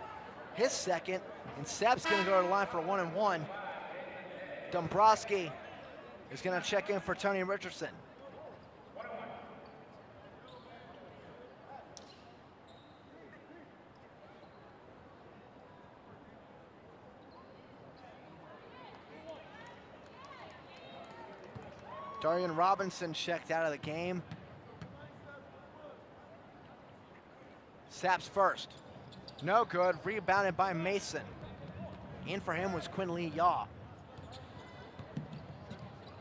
his second, and Sapp's gonna go to the line for a 1-and-1. Dombrowski is going to check in for Tony Richardson. Darian Robinson checked out of the game. Sapp's first. No good. Rebounded by Mason. In for him was Quinley Yaw.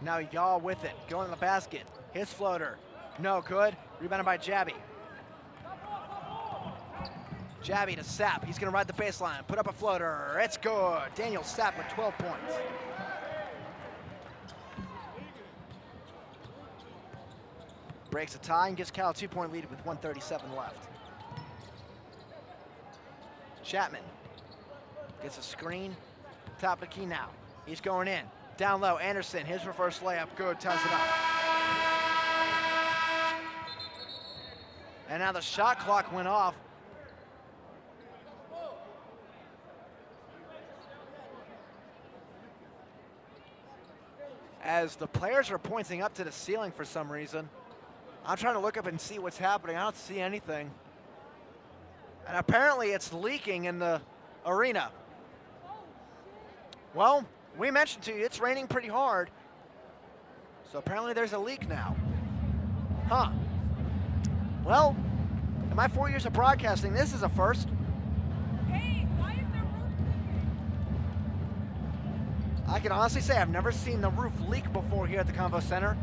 Now Yaw with it, going to the basket. His floater, no good. Rebounded by Jabby. Jabby to Sapp. He's going to ride the baseline, put up a floater. It's good. Daniel Sapp with 12 points. Breaks a tie and gives Cal a 2-point lead with 1:37 left. Chapman gets a screen. Top of the key now. He's going in. Down low, Anderson, his reverse layup, good, ties it up. And now the shot clock went off. As the players are pointing up to the ceiling for some reason. I'm trying to look up and see what's happening. I don't see anything. And apparently it's leaking in the arena. Well, we mentioned to you, it's raining pretty hard. So apparently there's a leak now. Huh. Well, in my 4 years of broadcasting, this is a first. Hey, why is there roof? I can honestly say I've never seen the roof leak before here at the Convo Center.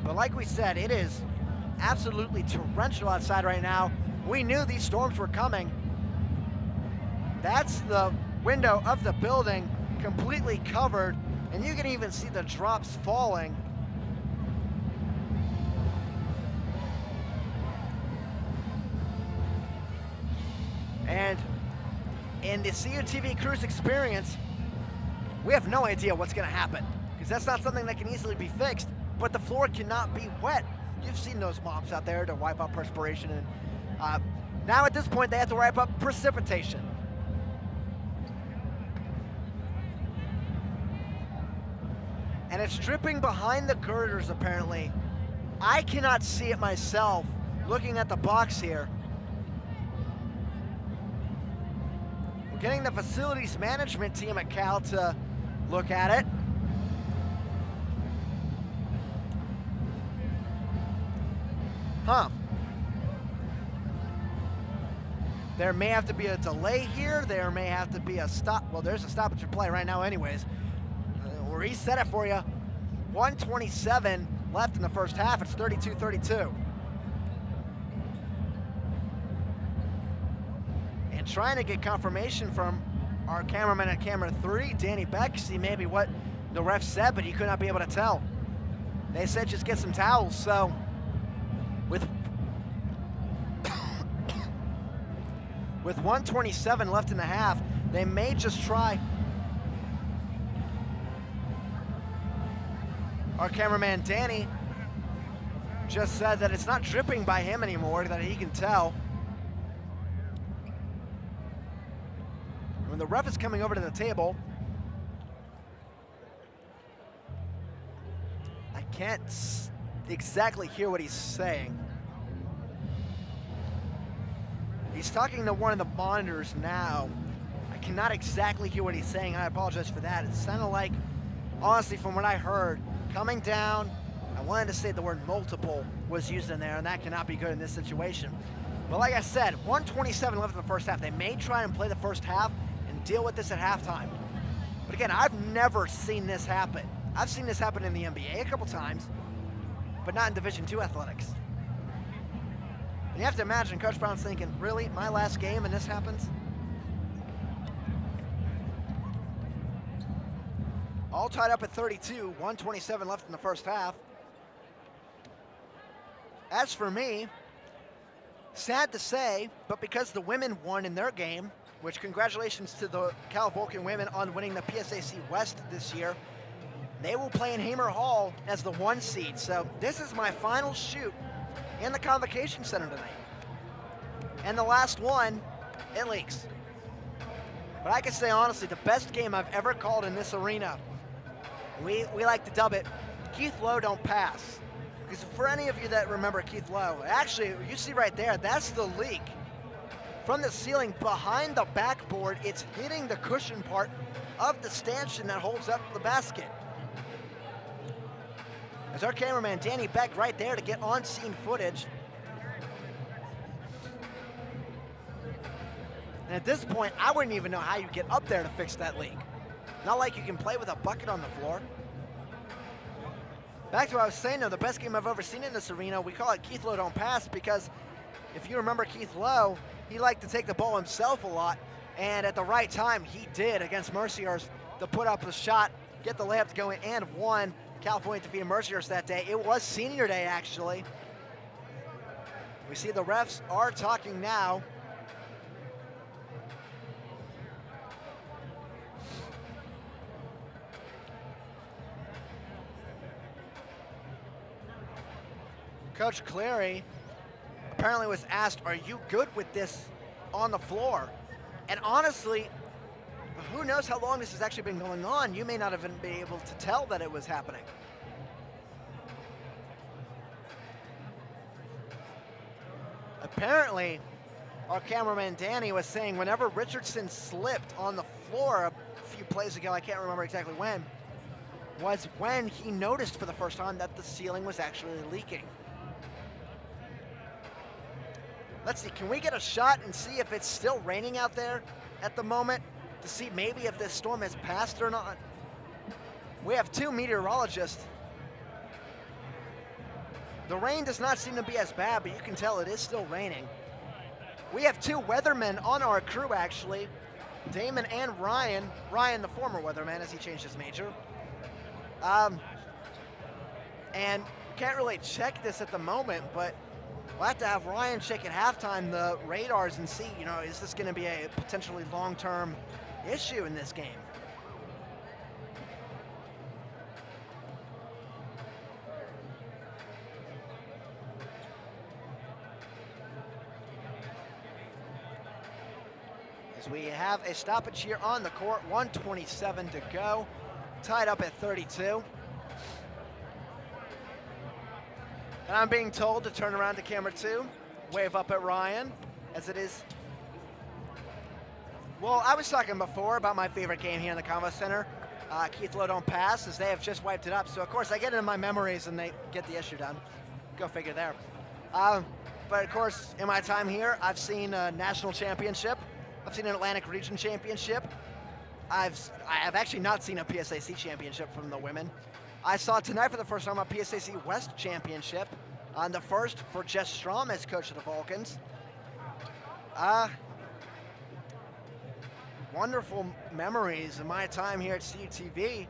But like we said, it is absolutely torrential outside right now. We knew these storms were coming. That's the window of the building, completely covered, and you can even see the drops falling. And in the CUTV Cruise experience, we have no idea what's going to happen, because that's not something that can easily be fixed, but the floor cannot be wet. You've seen those mops out there to wipe out perspiration, and now at this point they have to wipe up precipitation. And it's dripping behind the girders, apparently. I cannot see it myself, looking at the box here. We're getting the facilities management team at Cal to look at it. Huh. There may have to be a delay here. There may have to be a stop. Well, there's a stoppage of play right now anyways. We'll reset it for you. 1:27 left in the first half. It's 32-32. And trying to get confirmation from our cameraman at camera 3, Danny Beck, see maybe what the ref said, but he could not be able to tell. They said just get some towels, so with 1:27 left in the half, they may just try. Our cameraman Danny just said that it's not dripping by him anymore, that he can tell. When the ref is coming over to the table, I can't exactly hear what he's saying. He's talking to one of the monitors now. I cannot exactly hear what he's saying. I apologize for that. It sounded like, honestly, from what I heard, coming down, I wanted to say the word multiple was used in there, and that cannot be good in this situation. But like I said, 1:27 left in the first half. They may try and play the first half and deal with this at halftime. But again, I've never seen this happen. I've seen this happen in the NBA a couple times, but not in Division II athletics. And you have to imagine Coach Brown's thinking, really, my last game and this happens? All tied up at 32, 1:27 left in the first half. As for me, sad to say, but because the women won in their game, which congratulations to the Cal Vulcan women on winning the PSAC West this year, they will play in Hamer Hall as the 1 seed. So this is my final shoot in the Convocation Center tonight. And the last one, it leaks. But I can say honestly, the best game I've ever called in this arena, we like to dub it, Keith Lowe don't pass. Because for any of you that remember Keith Lowe, actually, you see right there, that's the leak. From the ceiling behind the backboard, it's hitting the cushion part of the stanchion that holds up the basket. As our cameraman Danny Beck right there to get on-scene footage. And at this point, I wouldn't even know how you get up there to fix that leak. Not like you can play with a bucket on the floor. Back to what I was saying though, the best game I've ever seen in this arena, we call it Keith Lowe don't pass because if you remember Keith Lowe, he liked to take the ball himself a lot, and at the right time, he did against Mercyhurst to put up a shot, get the layup to go in, and won. California defeated Mercyhurst that day. It was senior day, actually. We see the refs are talking now. Coach Cleary apparently was asked, are you good with this on the floor? And honestly, who knows how long this has actually been going on? You may not even be able to tell that it was happening. Apparently, our cameraman Danny was saying whenever Richardson slipped on the floor a few plays ago, I can't remember exactly when, was when he noticed for the first time that the ceiling was actually leaking. Let's see, can we get a shot and see if it's still raining out there at the moment to see maybe if this storm has passed or not? We have 2 meteorologists. The rain does not seem to be as bad, but you can tell it is still raining. We have 2 weathermen on our crew, actually, Damon and Ryan. Ryan, the former weatherman, as he changed his major. And we can't really check this at the moment, but we'll have to have Ryan check at halftime the radars and see, you know, is this going to be a potentially long-term issue in this game? As we have a stoppage here on the court, 1:27 to go, tied up at 32. And I'm being told to turn around to camera 2, wave up at Ryan, as it is. Well, I was talking before about my favorite game here in the Convo Center, Keith Lowe don't pass, as they have just wiped it up. So of course I get it in my memories and they get the issue done. Go figure there. But of course, in my time here, I've seen a national championship. I've seen an Atlantic Region championship. I have actually not seen a PSAC championship from the women. I saw tonight for the first time a PSAC West championship, on the first for Jess Strom as coach of the Vulcans. Wonderful memories of my time here at CUTV.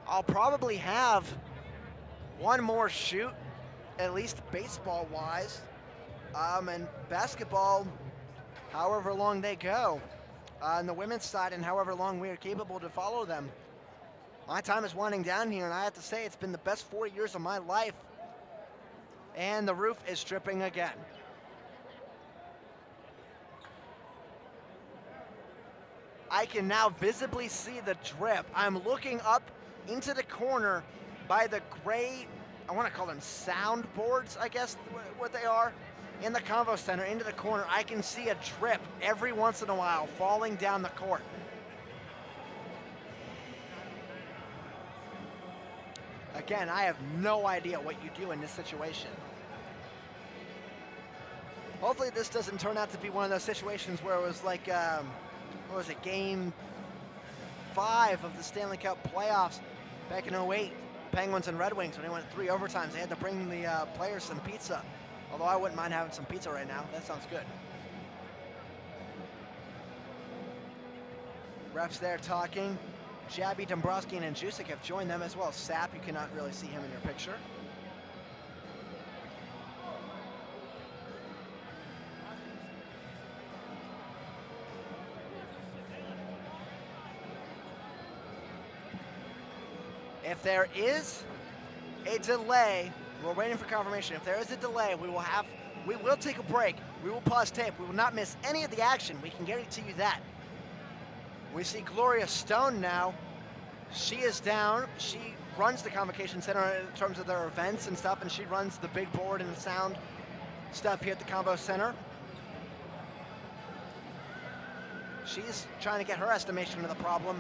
I'll probably have one more shoot, at least baseball-wise, and basketball, however long they go, on the women's side, and however long we are capable to follow them. My time is winding down here, and I have to say it's been the best 4 years of my life. And the roof is dripping again. I can now visibly see the drip. I'm looking up into the corner by the gray, I want to call them soundboards, I guess what they are, in the Convo Center, into the corner. I can see a drip every once in a while falling down the court. Again, I have no idea what you do in this situation. Hopefully this doesn't turn out to be one of those situations where it was like, what was it, Game 5 of the Stanley Cup playoffs back in 08, Penguins and Red Wings, when they went 3 overtimes. They had to bring the players some pizza, although I wouldn't mind having some pizza right now. That sounds good. Refs there talking. Jabby, Dombrowski, and Andrzejczyk have joined them, as well as Sapp. You cannot really see him in your picture. If there is a delay, we're waiting for confirmation. If there is a delay, we will take a break. We will pause tape. We will not miss any of the action. We can guarantee you that. We see Gloria Stone now. She is down. She runs the Convocation Center in terms of their events and stuff, and she runs the big board and the sound stuff here at the Convo Center. She's trying to get her estimation of the problem.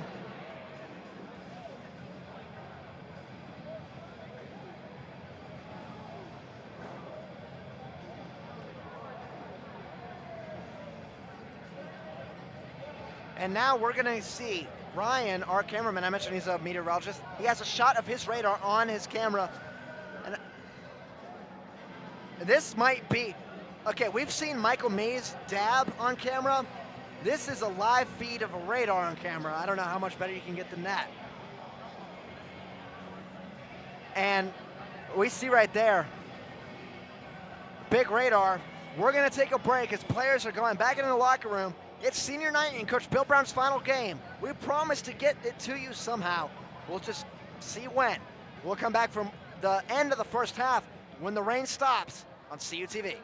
And now we're going to see Ryan, our cameraman. I mentioned he's a meteorologist. He has a shot of his radar on his camera. And this might be, okay, we've seen Michael May's dab on camera. This is a live feed of a radar on camera. I don't know how much better you can get than that. And we see right there, big radar. We're going to take a break as players are going back into the locker room. It's senior night in Coach Bill Brown's final game. We promise to get it to you somehow. We'll just see when. We'll come back from the end of the first half when the rain stops on CUTV.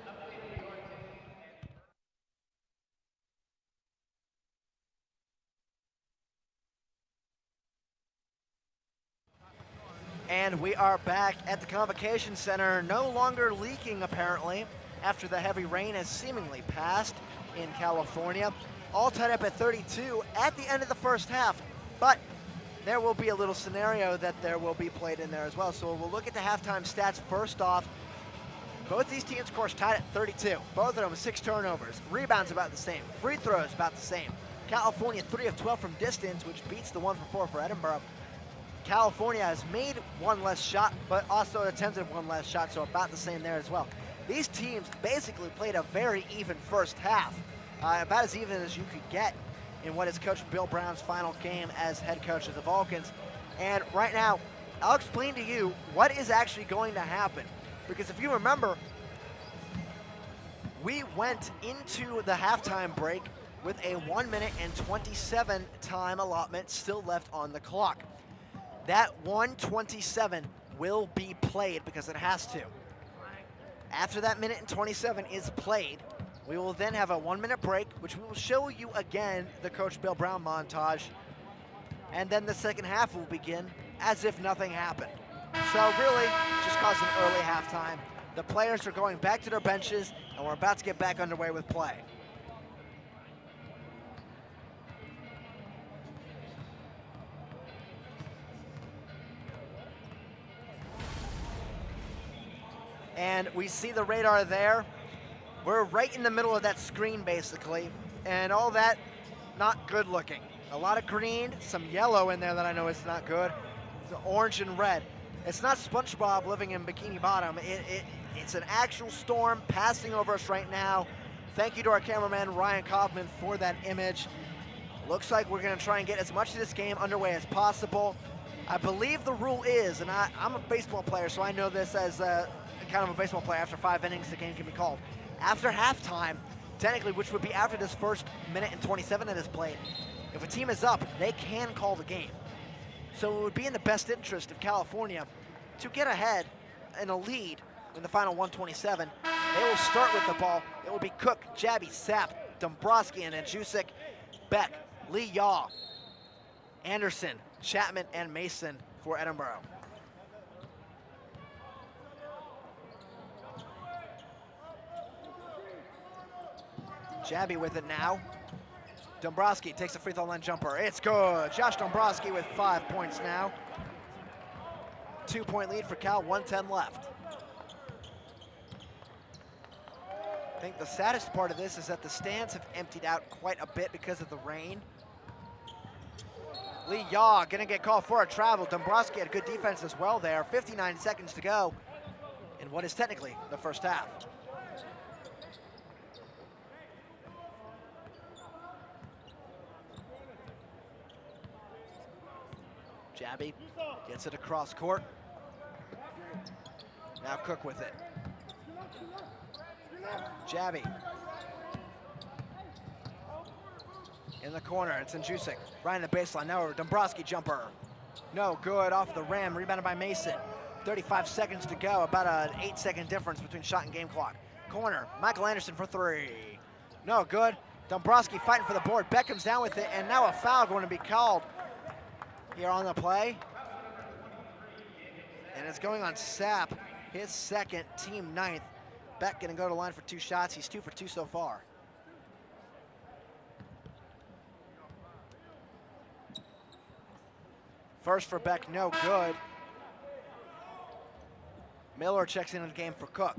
And we are back at the Convocation Center, no longer leaking apparently, after the heavy rain has seemingly passed in California. All tied up at 32 at the end of the first half, but there will be a little scenario that there will be played in there as well. So we'll look at the halftime stats first off. Both these teams, of course, tied at 32. Both of them with 6 turnovers. Rebounds about the same. Free throws about the same. California 3 of 12 from distance, which beats the 1 for 4 for Edinboro. California has made 1 less shot, but also attempted 1 less shot, so about the same there as well. These teams basically played a very even first half. About as even as you could get in what is Coach Bill Brown's final game as head coach of the Vulcans. And right now, I'll explain to you what is actually going to happen. Because if you remember, we went into the halftime break with a 1 minute and 27 time allotment still left on the clock. That 1:27 will be played because it has to. After that minute and 27 is played, we will then have a 1 minute break, which we will show you again the Coach Bill Brown montage. And then the second half will begin as if nothing happened. So really, just cause an early halftime. The players are going back to their benches, and we're about to get back underway with play. And we see the radar there. We're right in the middle of that screen, basically, and all that not good looking. A lot of green, some yellow in there that I know is not good. It's orange and red. It's not SpongeBob living in Bikini Bottom. It's an actual storm passing over us right now. Thank you to our cameraman, Ryan Kaufman, for that image. Looks like we're going to try and get as much of this game underway as possible. I believe the rule is, and I'm a baseball player, so I know this as kind of a baseball player, after 5 innings, the game can be called. After halftime, technically, which would be after this first minute and 27 that is played, if a team is up, they can call the game. So it would be in the best interest of California to get ahead in a lead in the final 127. They will start with the ball. It will be Cook, Jabby, Sapp, Dombrowski, and then Jusik, Beck, Lee Yaw, Anderson, Chapman, and Mason for Edinboro. Jabby with it now. Dombrowski takes a free throw line jumper. It's good. Josh Dombrowski with 5 points now. 2-point lead for Cal, 1:10 left. I think the saddest part of this is that the stands have emptied out quite a bit because of the rain. Lee Yaw gonna get called for a travel. Dombrowski had good defense as well there. 59 seconds to go in what is technically the first half. Jabby gets it across court. Now Cook with it. Jabby. In the corner, it's in Jusik. Right in the baseline, now over Dombrowski jumper. No good, off the rim, rebounded by Mason. 35 seconds to go, about an 8-second difference between shot and game clock. Corner, Michael Anderson for 3. No good, Dombrowski fighting for the board. Beckham's down with it, and now a foul going to be called here on the play. And it's going on Sapp, his second, team 9th. Beck gonna go to the line for 2 shots. He's 2 for 2 so far. First for Beck, no good. Miller checks into the game for Cook.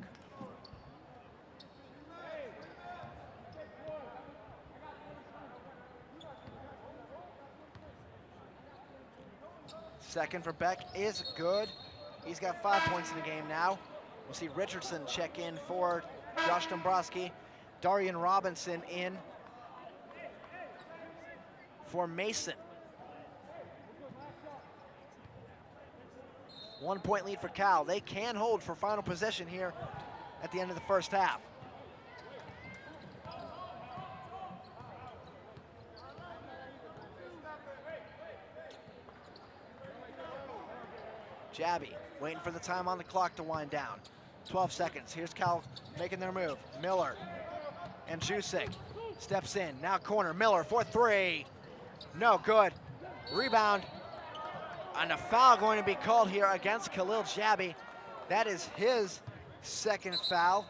Second for Beck is good. He's got 5 points in the game now. We'll see Richardson check in for Josh Dombrowski. Darian Robinson in for Mason. 1-point lead for Cal. They can hold for final possession here at the end of the first half. Jabby waiting for the time on the clock to wind down. 12 seconds. Here's Cal making their move. Miller and Jusik steps in. Now corner. Miller for 3. No good. Rebound. And a foul going to be called here against Khalil Jabby. That is his second foul.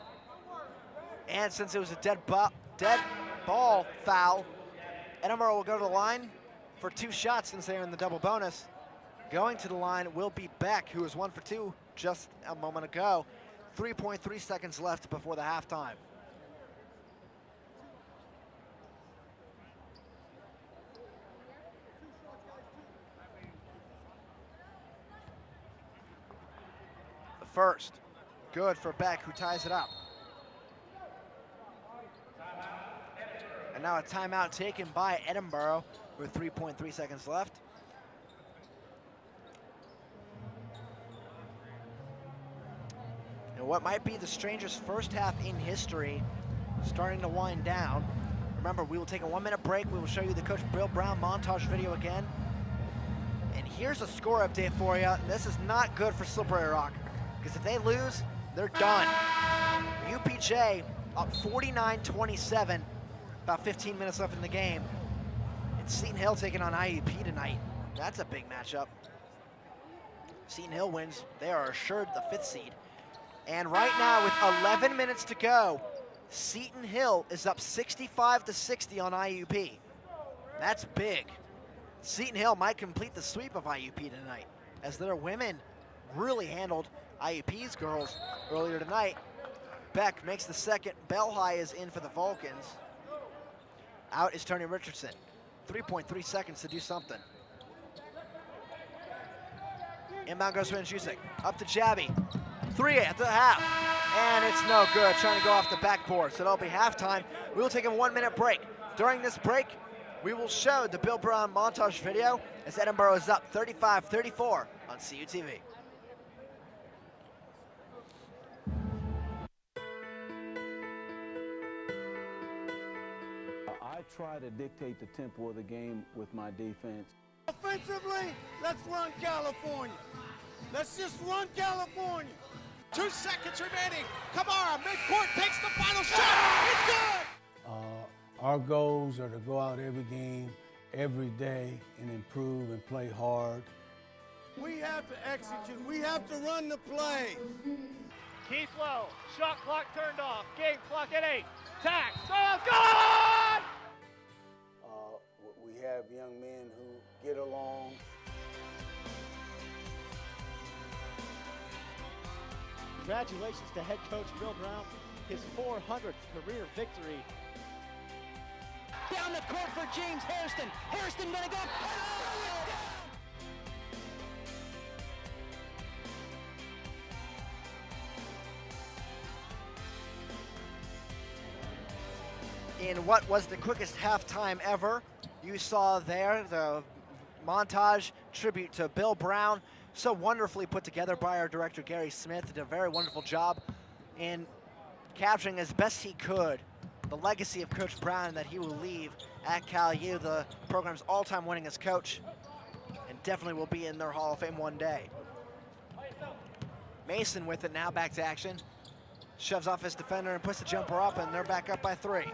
And since it was a dead ball foul, Edinboro will go to the line for 2 shots since they're in the double bonus. Going to the line will be Beck, who was 1 for 2 just a moment ago. 3.3 seconds left before the halftime. The first, good for Beck, who ties it up. And now a timeout taken by Edinboro with 3.3 seconds left. And what might be the strangest first half in history starting to wind down. Remember, we will take a 1-minute break. We will show you the Coach Bill Brown montage video again. And here's a score update for you. This is not good for Slippery Rock, because if they lose, they're done. UPJ up 49-27, about 15 minutes left in the game. And Seton Hill taking on IUP tonight. That's a big matchup. Seton Hill wins. They are assured the 5th seed. And right now, with 11 minutes to go, Seton Hill is up 65-60 on IUP. That's big. Seton Hill might complete the sweep of IUP tonight, as their women really handled IUP's girls earlier tonight. Beck makes the second. Belhigh is in for the Vulcans. Out is Tony Richardson. 3.3 seconds to do something. Inbound goes to Manjusic. Up to Jabby. 3 at the half. And it's no good, trying to go off the backboard. So it'll be halftime. We will take a 1-minute break. During this break, we will show the Bill Brown montage video as Edinboro is up 35-34 on CUTV. I try to dictate the tempo of the game with my defense. Offensively, let's run California. Let's just run California. 2 seconds remaining. Kamara, midcourt, takes the final shot. It's good. Our goals are to go out every game, every day, and improve and play hard. We have to execute. We have to run the play. Keith Lowe, shot clock turned off. Game clock at 8. Tack, good! We have young men who get along. Congratulations to head coach Bill Brown, his 400th career victory. Down the court for James Hairston. Hairston gonna go. Oh, In what was the quickest halftime ever, you saw there the montage tribute to Bill Brown, so wonderfully put together by our director Gary Smith. Did a very wonderful job in capturing as best he could the legacy of Coach Brown that he will leave at Cal U, the program's all-time winningest coach, and definitely will be in their Hall of Fame one day. Mason with it now, back to action. Shoves off his defender and puts the jumper up, and they're back up by 3.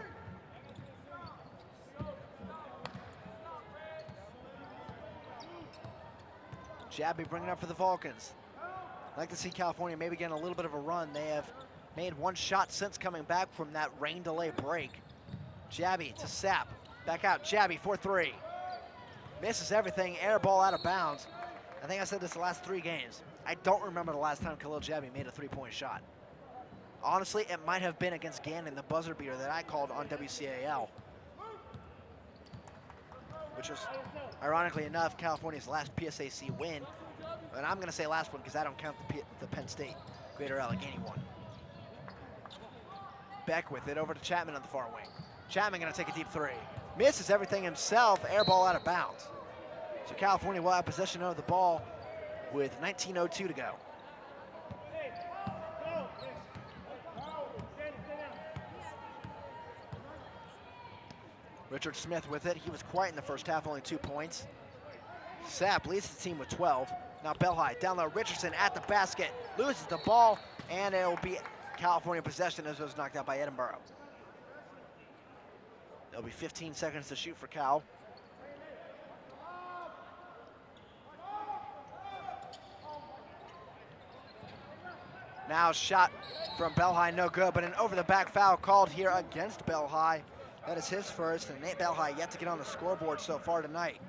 Jabby bringing up for the Vulcans. I'd like to see California maybe getting a little bit of a run. They have made 1 shot since coming back from that rain delay break. Jabby to Sapp. Back out, Jabby for 3. Misses everything, air ball out of bounds. I think I said this the last 3 games. I don't remember the last time Khalil Jabby made a 3-point shot. Honestly, it might have been against Gannon, the buzzer beater that I called on WCAL. Which was, ironically enough, California's last PSAC win. And I'm going to say last one because I don't count the Penn State Greater Allegheny one. Beck with it over to Chapman on the far wing. Chapman going to take a deep 3. Misses everything himself, air ball out of bounds. So California will have possession of the ball with 19:02 to go. Richard Smith with it. He was quiet in the first half, only 2 points. Sapp leads the team with 12. Now Belhigh down low. Richardson at the basket. Loses the ball, and it'll be California possession as it was knocked out by Edinboro. There'll be 15 seconds to shoot for Cal. Now shot from Belhigh, no good, but an over-the-back foul called here against Belhigh. That is his first, and Nate Belhigh yet to get on the scoreboard so far tonight.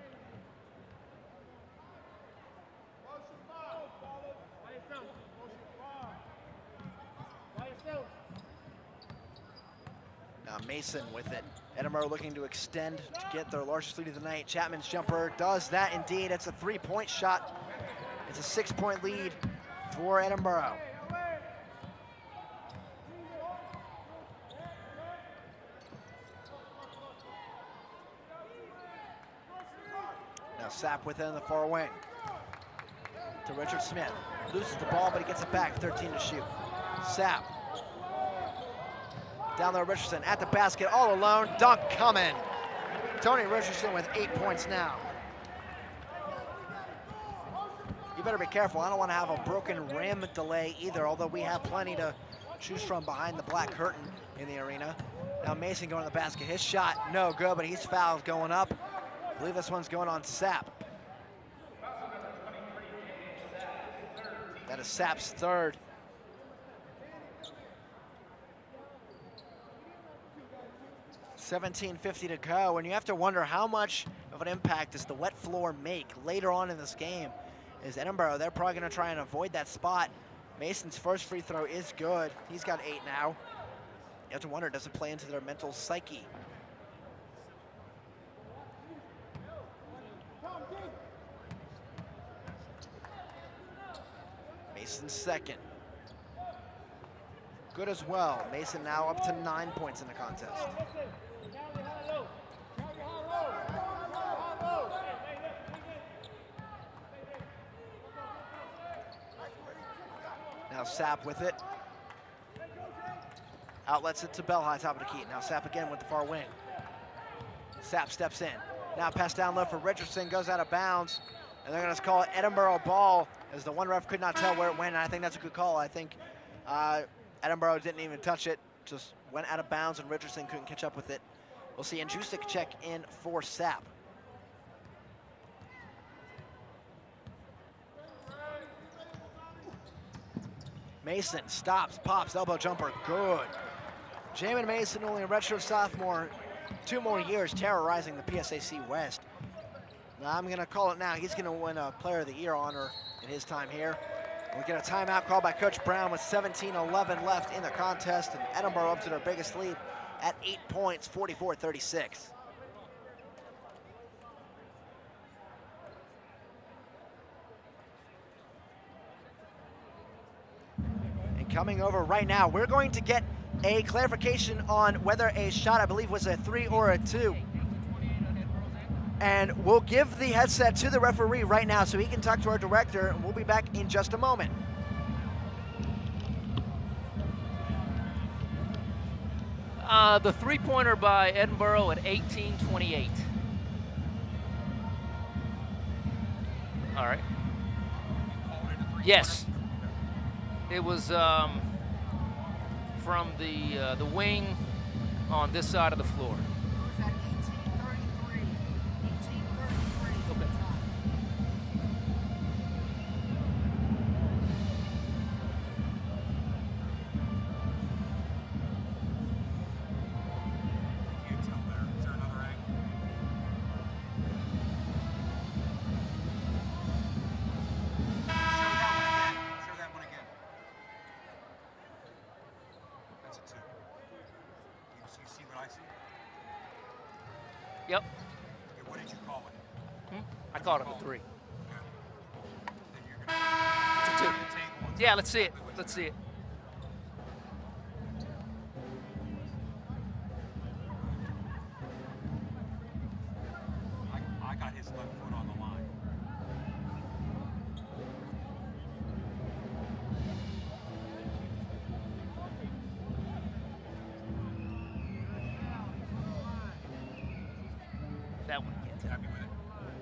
Now Mason with it. Edinboro looking to extend to get their largest lead of the night. Chapman's jumper does that indeed. It's a 3-point shot. It's a 6-point lead for Edinboro. Now Sapp with it in the far wing. To Richard Smith. Loses the ball, but he gets it back. 13 to shoot. Sapp. Down there, Richardson at the basket, all alone. Dunk coming. Tony Richardson with 8 points now. You better be careful. I don't want to have a broken rim delay either, although we have plenty to choose from behind the black curtain in the arena. Now Mason going to the basket. His shot, no good, but he's fouled going up. I believe this one's going on Sapp. That is Sapp's third. $17.50 to go, and you have to wonder how much of an impact does the wet floor make later on in this game. Is Edinboro, they're probably going to try and avoid that spot Mason's first free throw is good. He's got 8 now. You have to wonder, does it play into their mental psyche? Mason's second. Good as well. Mason now up to 9 points in the contest. Now Sapp with it. Outlets it to Belhigh, top of the key. Now Sapp again with the far wing. Sapp steps in. Now pass down low for Richardson, goes out of bounds. And they're going to call it Edinboro ball, as the one ref could not tell where it went. And I think that's a good call. I think Edinboro didn't even touch it, just went out of bounds, and Richardson couldn't catch up with it. We'll see Andrusik check in for Sapp. Mason stops, pops, elbow jumper, good. Jamin Mason, only a redshirt sophomore, 2 more years terrorizing the PSAC West. Now I'm gonna call it now. He's gonna win a Player of the Year honor in his time here. We get a timeout called by Coach Brown with 17:11 left in the contest, and Edinboro up to their biggest lead at 8 points, 44-36. Coming over right now, we're going to get a clarification on whether a shot, I believe, was a 3 or a 2. And we'll give the headset to the referee right now so he can talk to our director, and we'll be back in just a moment. The three-pointer by Edinboro at 18:28. All right. Yes. It was from the wing on this side of the floor. It was at 18:33. 18:33. Okay. Can't tell there. Is there another angle? Show that one again. That's a 2. You see what I see? Yep. Okay, what did you call it? I caught it a 3. Okay. Then you're gonna It's a 2. turn the table and Yeah, let's see it. Let's see it. I got his left foot on the line. That one I can't tell. Happy with it?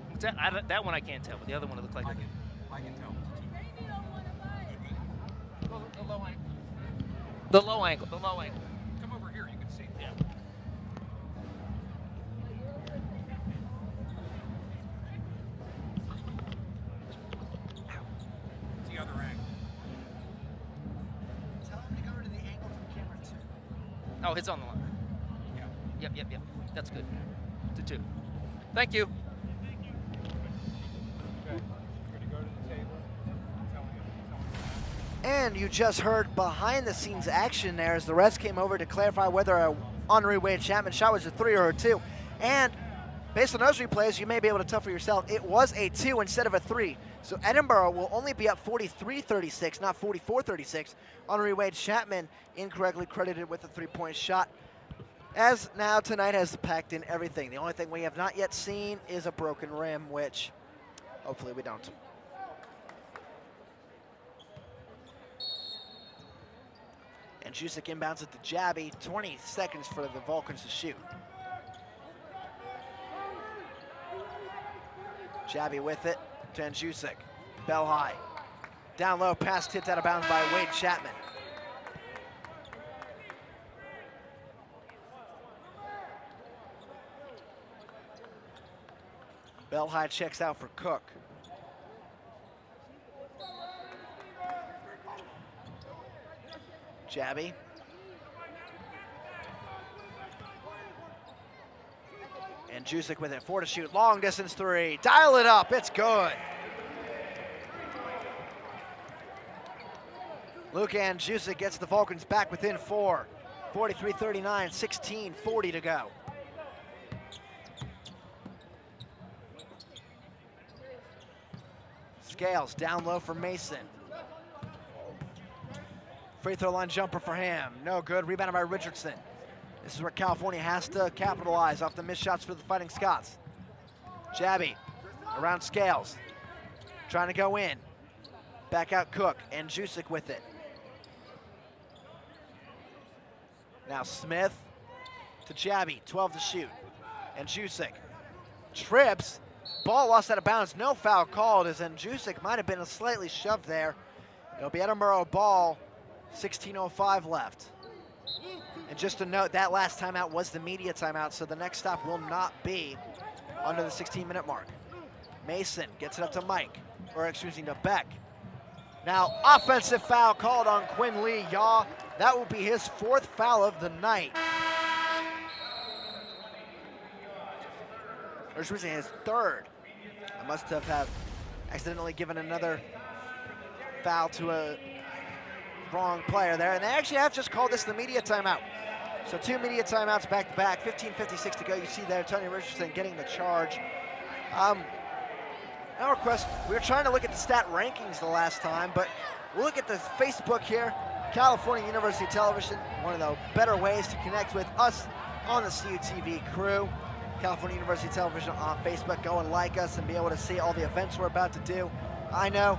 What's that? That one I can't tell, but the other one it looked like I a can tell. the low ankle. The low ankle. The low ankle. Come over here, you can see. Yeah. It's the other angle. Tell him to go to the angle from camera 2. Oh, it's on the line. Yeah. Yep. That's good. It's a 2. Thank you. Okay. You're gonna go to the table. Tell him. And you just heard behind-the-scenes action there as the refs came over to clarify whether a Henri Wade Chapman shot was a 3 or a 2. And based on those replays, you may be able to tell for yourself, it was a 2 instead of a 3. So Edinboro will only be up 43-36, not 44-36. Henri Wade Chapman incorrectly credited with a 3-point shot, as now tonight has packed in everything. The only thing we have not yet seen is a broken rim, which hopefully we don't. And Jusik inbounds it to Jabby. 20 seconds for the Vulcans to shoot. Jabby with it to Andrusik. Bell high. Down low, pass tipped out of bounds by Wade Chapman. Bell high checks out for Cook. Jabby. And Jusik with it, 4 to shoot, long distance 3. Dial it up, it's good. Luka Andjusic gets the Vulcans back within 4. 43-39, 16:40 to go. Scales down low for Mason. Free throw line jumper for him. No good. Rebounded by Richardson. This is where California has to capitalize off the missed shots for the Fighting Scots. Jabby around Scales. Trying to go in. Back out Cook and Jusic with it. Now Smith to Jabby, 12 to shoot. And Jusic trips. Ball lost out of bounds. No foul called, as Jusic might have been slightly shoved there. It'll be Edinboro ball. 16:05 left. And just to note, that last timeout was the media timeout, so the next stop will not be under the 16-minute mark. Mason gets it up to Mike, or excuse me, to Beck. Now, offensive foul called on Quinn Lee Yaw. That will be his 4th foul of the night. Or excuse me, his 3rd. I must have accidentally given another foul to a wrong player there, and they actually have just called this the media timeout. So 2 media timeouts back to back, 15:56 to go. You see there Tony Richardson getting the charge. Now request, we were trying to look at the stat rankings the last time, but we'll look at the Facebook here, California University Television, one of the better ways to connect with us on the CUTV crew. California University Television on Facebook. Go and like us and be able to see all the events we're about to do. I know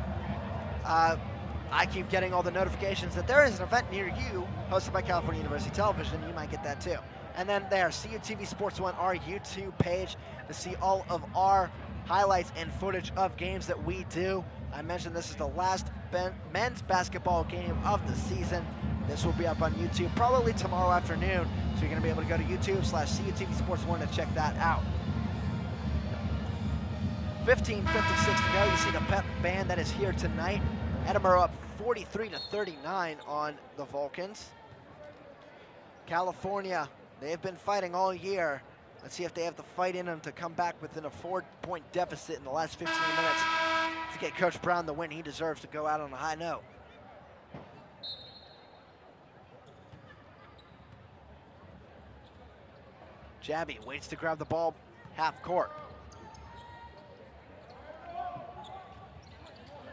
I keep getting all the notifications that there is an event near you hosted by California University Television. You might get that too. And then there, CUTV Sports 1, our YouTube page, to see all of our highlights and footage of games that we do. I mentioned this is the last men's basketball game of the season. This will be up on YouTube probably tomorrow afternoon, so you're going to be able to go to YouTube/CUTV Sports 1 to check that out. 15:56 to go. You see the pep band that is here tonight. Edinboro up 43-39 on the Vulcans. California, they've been fighting all year. Let's see if they have the fight in them to come back within a 4-point deficit in the last 15 minutes to get Coach Brown the win he deserves to go out on a high note. Jabby waits to grab the ball half court.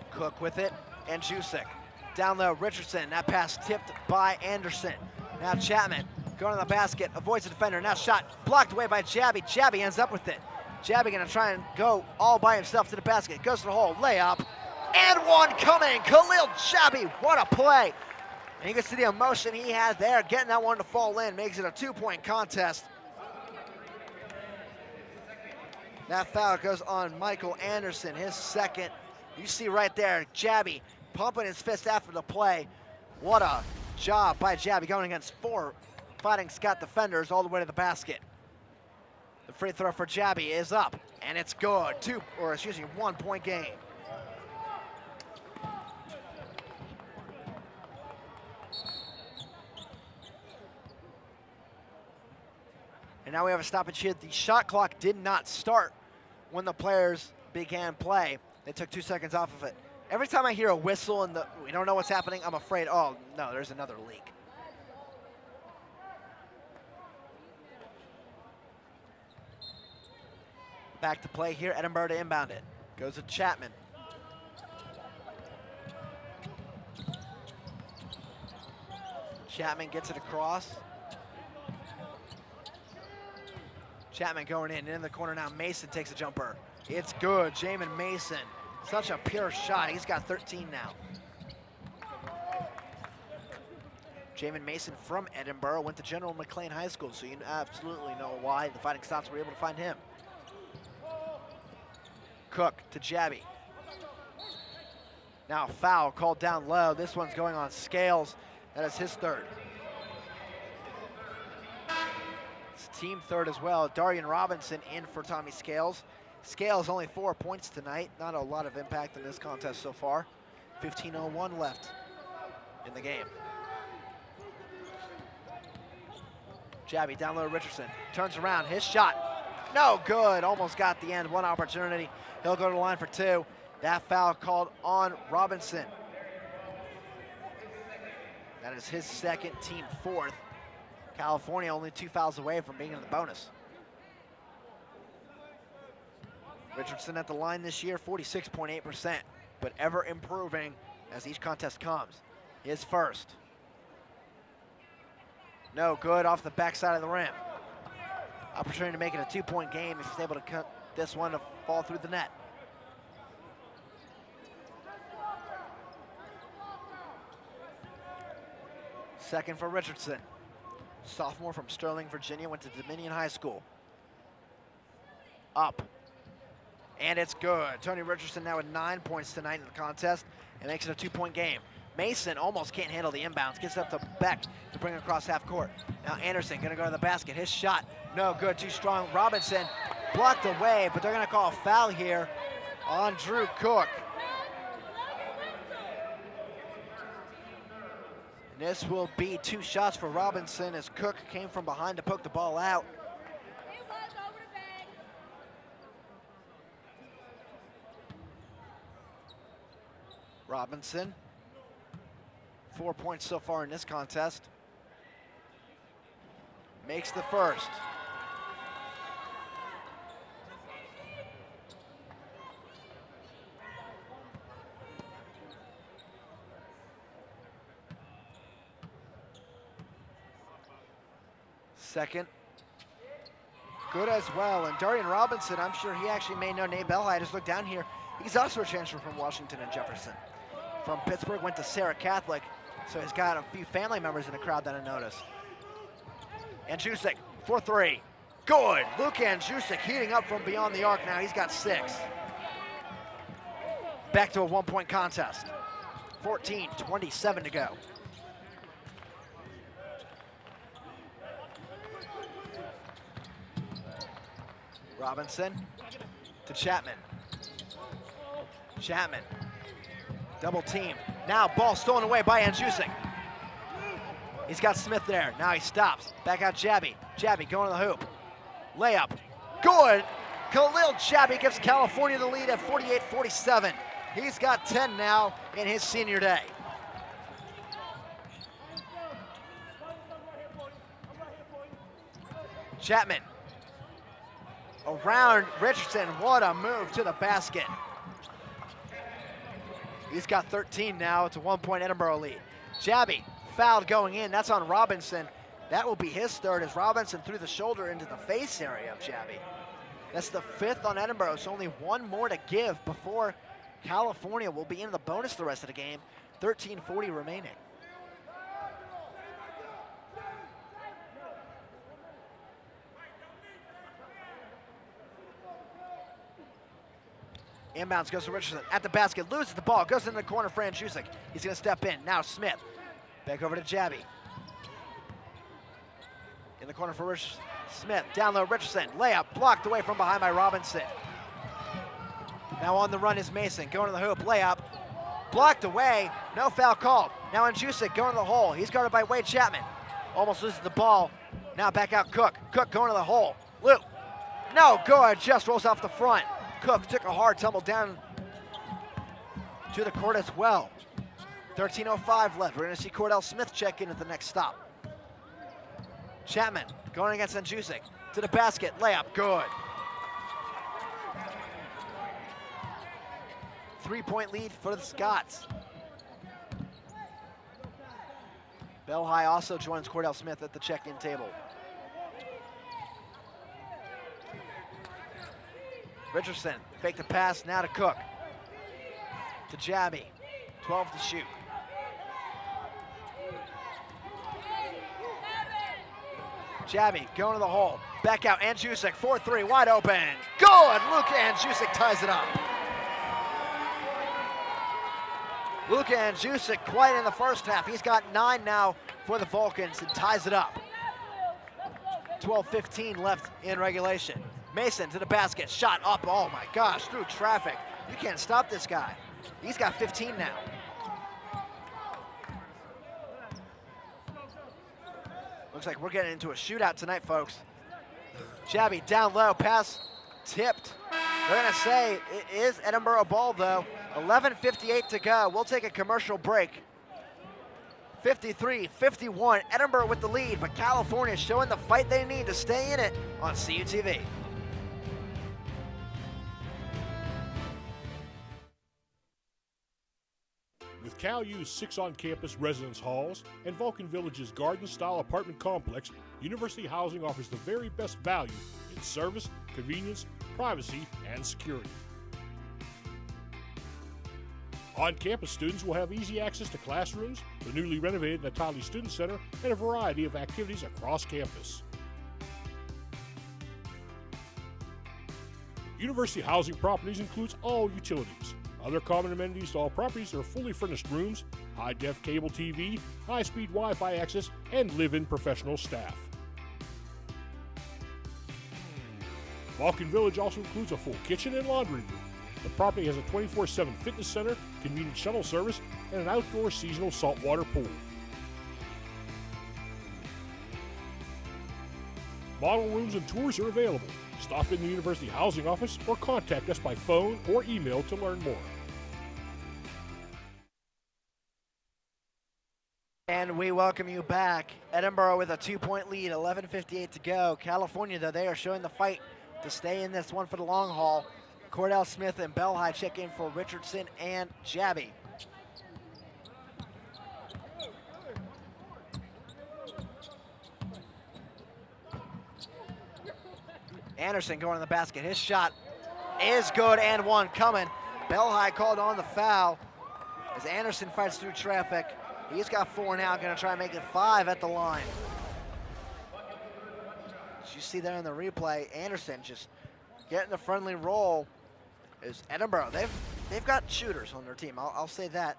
Cook with it, and Jusic. Down low, Richardson. That pass tipped by Anderson. Now Chapman going to the basket, avoids the defender. Now shot blocked away by Jabby. Jabby ends up with it. Jabby gonna try and go all by himself to the basket. Goes to the hole, layup, and one coming. Khalil Jabby, what a play. And you can see the emotion he had there, getting that one to fall in, makes it a 2-point contest. That foul goes on Michael Anderson, his 2nd. You see right there, Jabby pumping his fist after the play. What a job by Jabby, going against 4 Fighting Scott defenders all the way to the basket. The free throw for Jabby is up, and it's good. 1-point game. And now we have a stoppage here. The shot clock did not start when the players began play. They took 2 seconds off of it. Every time I hear a whistle and we don't know what's happening, I'm afraid, oh no, there's another leak. Back to play here, Edinboro to inbound it. Goes to Chapman. Chapman gets it across. Chapman going in the corner now. Mason takes a jumper. It's good, Jamin Mason. Such a pure shot, he's got 13 now. Jamin Mason from Edinboro, went to General McLean High School, so you absolutely know why the Fighting Scots were able to find him. Cook to Jabby. Now foul called down low. This one's going on Scales. That is his 3rd. It's team 3rd as well. Darian Robinson in for Tommy Scales. Scales only 4 points tonight. Not a lot of impact in this contest so far. 15:01 left in the game. Jabby down low, Richardson. Turns around, his shot. No good, almost got the end. 1 opportunity. He'll go to the line for 2. That foul called on Robinson. That is his second, team fourth. California only 2 fouls away from being in the bonus. Richardson at the line this year, 46.8%, but ever improving as each contest comes. His first. No good off the backside of the rim. Opportunity to make it a 2-point game if he's able to cut this one to fall through the net. Second for Richardson. Sophomore from Sterling, Virginia, went to Dominion High School. Up. And it's good. Tony Richardson now with 9 points tonight in the contest and makes it a 2-point game. Mason almost can't handle the inbounds. Gets up to Beck to bring it across half court. Now Anderson gonna go to the basket. His shot, no good, too strong. Robinson blocked away, but they're gonna call a foul here on Drew Cook. And this will be 2 shots for Robinson as Cook came from behind to poke the ball out. Robinson, 4 points so far in this contest. Makes the first. Second, good as well. And Darian Robinson, I'm sure he actually may know Nate Belhide. Just look down here. He's also a transfer from Washington and Jefferson. From Pittsburgh, went to Sarah Catholic, so he's got a few family members in the crowd that I noticed. Andrzejczyk, 4-3. Good. Luke Andrzejczyk heating up from beyond the arc now. He's got 6. Back to a 1-point contest. 14:27 to go. Robinson to Chapman. Chapman, double team. Now ball stolen away by Andrzejczyk. He's got Smith there. Now he stops. Back out Jabby. Jabby going to the hoop. Layup. Good. Khalil Jabby gives California the lead at 48-47. He's got 10 now in his senior day. Chapman. Around Richardson. What a move to the basket. He's got 13 now. It's a 1-point Edinboro lead. Jabby fouled going in. That's on Robinson. That will be his third as Robinson threw the shoulder into the face area of Jabby. That's the 5th on Edinboro, so only 1 more to give before California will be in the bonus the rest of the game. 13:40 remaining. Inbounds goes to Richardson at the basket, loses the ball, goes into the corner for Andrzejczyk. He's gonna step in. Now Smith, back over to Jabby. In the corner for Richardson. Smith, down low, Richardson, layup, blocked away from behind by Robinson. Now on the run is Mason, going to the hoop, layup, blocked away, no foul called. Now Andrzejczyk going to the hole, he's guarded by Wade Chapman. Almost loses the ball, now back out Cook. Cook going to the hole, Luke, no good, just rolls off the front. Cook took a hard tumble down to the court as well. 13:05 left. We're going to see Cordell Smith check in at the next stop. Chapman going against Andrzejczyk to the basket. Layup, good. 3-point lead for the Scots. Belhide also joins Cordell Smith at the check-in table. Richardson, fake the pass, now to Cook. To Jabby, 12 to shoot. Jabby going to the hole, back out, Andrzejczyk, 4-3, wide open. Good, Luka Andrzejczyk ties it up. Luka Andrzejczyk quiet in the first half. He's got 9 now for the Vulcans and ties it up. 12:15 left in regulation. Mason to the basket, shot up, oh my gosh, through traffic. You can't stop this guy. He's got 15 now. Looks like we're getting into a shootout tonight, folks. Jabby down low, pass tipped. They're gonna say it is Edinboro ball though. 11:58 to go. We'll take a commercial break. 53-51, Edinboro with the lead, but California showing the fight they need to stay in it on CUTV. With CalU's 6 on-campus residence halls and Vulcan Village's garden-style apartment complex, University Housing offers the very best value in service, convenience, privacy, and security. On-campus students will have easy access to classrooms, the newly renovated Natali Student Center, and a variety of activities across campus. University Housing Properties includes all utilities. Other common amenities to all properties are fully furnished rooms, high-def cable TV, high-speed Wi-Fi access, and live-in professional staff. Vulcan Village also includes a full kitchen and laundry room. The property has a 24/7 fitness center, convenient shuttle service, and an outdoor seasonal saltwater pool. Model rooms and tours are available. Stop in the University Housing office or contact us by phone or email to learn more. And we welcome you back. Edinboro with a 2-point lead, 11:58 to go. California, though, they are showing the fight to stay in this one for the long haul. Cordell Smith and Belhigh check in for Richardson and Jabby. Anderson going to the basket. His shot is good and one coming. Belhigh called on the foul as Anderson fights through traffic. He's got 4 now, going to try and make it 5 at the line. As you see there in the replay, Anderson just getting the friendly roll. Is Edinboro. They've got shooters on their team. I'll say that.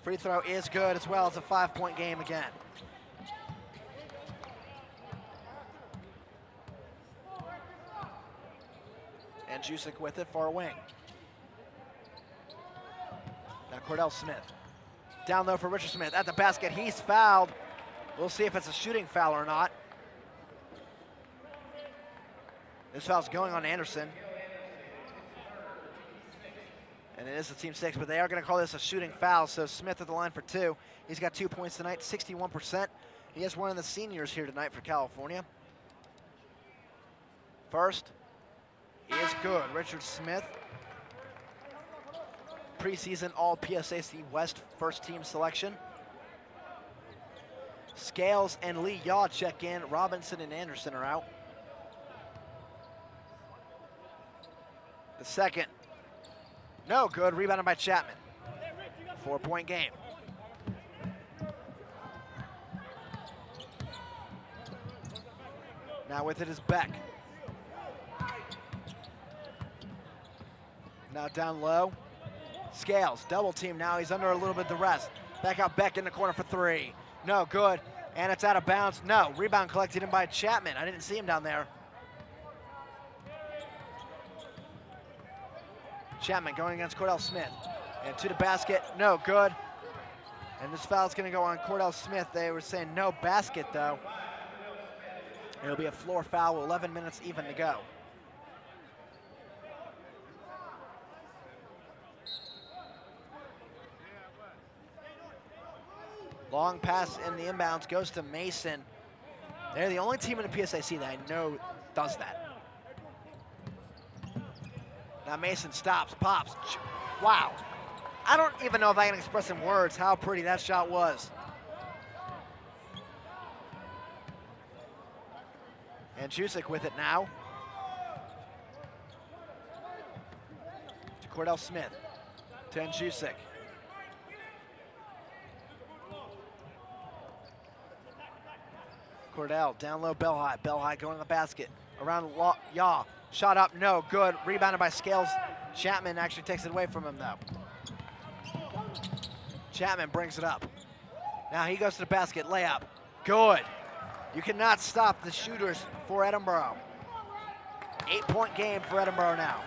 Free throw is good as well. It's a 5-point game again. And Jusic with it, far wing. Now Cordell Smith. Down low for Richard Smith at the basket. He's fouled. We'll see if it's a shooting foul or not. This foul's going on Anderson. And it is a team 6, but they are going to call this a shooting foul. So Smith at the line for 2. He's got 2 points tonight, 61%. He is one of the seniors here tonight for California. First is good. Richard Smith, preseason All-PSAC West first team selection. Scales and Lee Yaw check in. Robinson and Anderson are out. The second, no good, rebounded by Chapman. 4-point game. Now with it is Beck. Now down low. Scales, double team now. He's under a little bit of duress. Back out Beck in the corner for 3. No good. And it's out of bounds. No. Rebound collected in by Chapman. I didn't see him down there. Chapman going against Cordell Smith. And to the basket. No good. And this foul's going to go on Cordell Smith. They were saying no basket, though. It'll be a floor foul. 11 minutes even to go. Long pass in the inbounds goes to Mason. They're the only team in the PSAC that I know does that. Now Mason stops, pops. Wow. I don't even know if I can express in words how pretty that shot was. And Jusic with it now. To Cordell Smith. To Jusic. Cordell, down low, Belhigh. Belhigh going to the basket. Around Yaw. Shot up, no good. Rebounded by Scales. Chapman actually takes it away from him, though. Chapman brings it up. Now he goes to the basket, layup. Good. You cannot stop the shooters for Edinboro. 8-point game for Edinboro now.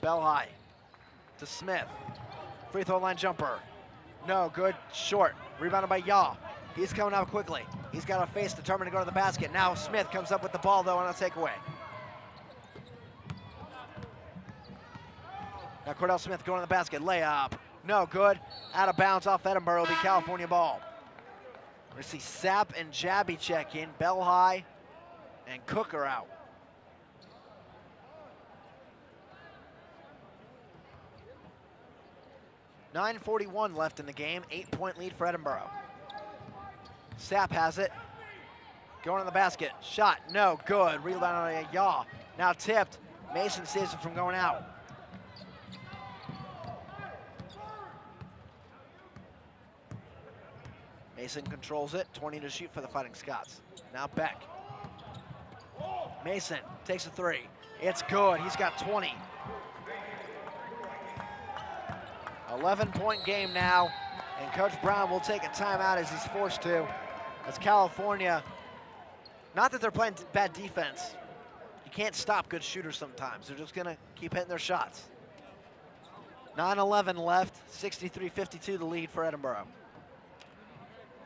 Belhigh to Smith. Free throw line jumper. No good, short. Rebounded by Yaw. He's coming out quickly. He's got a face determined to go to the basket. Now Smith comes up with the ball, though, on a takeaway. Now Cordell Smith going to the basket, layup. No good. Out of bounds off Edinboro, will be California ball. We see Sapp and Jabby check in, Bell High and Cook are out. .9:41 left in the game, 8-point lead for Edinboro. Sapp has it, going to the basket, shot, no good, rebound on a yaw. Now tipped, Mason saves it from going out. Mason controls it, 20 to shoot for the Fighting Scots. Now Beck. Mason takes a three, it's good, he's got 20. 11-point game now, and Coach Brown will take a timeout as he's forced to. As California, not that they're playing bad defense, you can't stop good shooters sometimes. They're just gonna keep hitting their shots. 9:11 left, 63-52 the lead for Edinboro.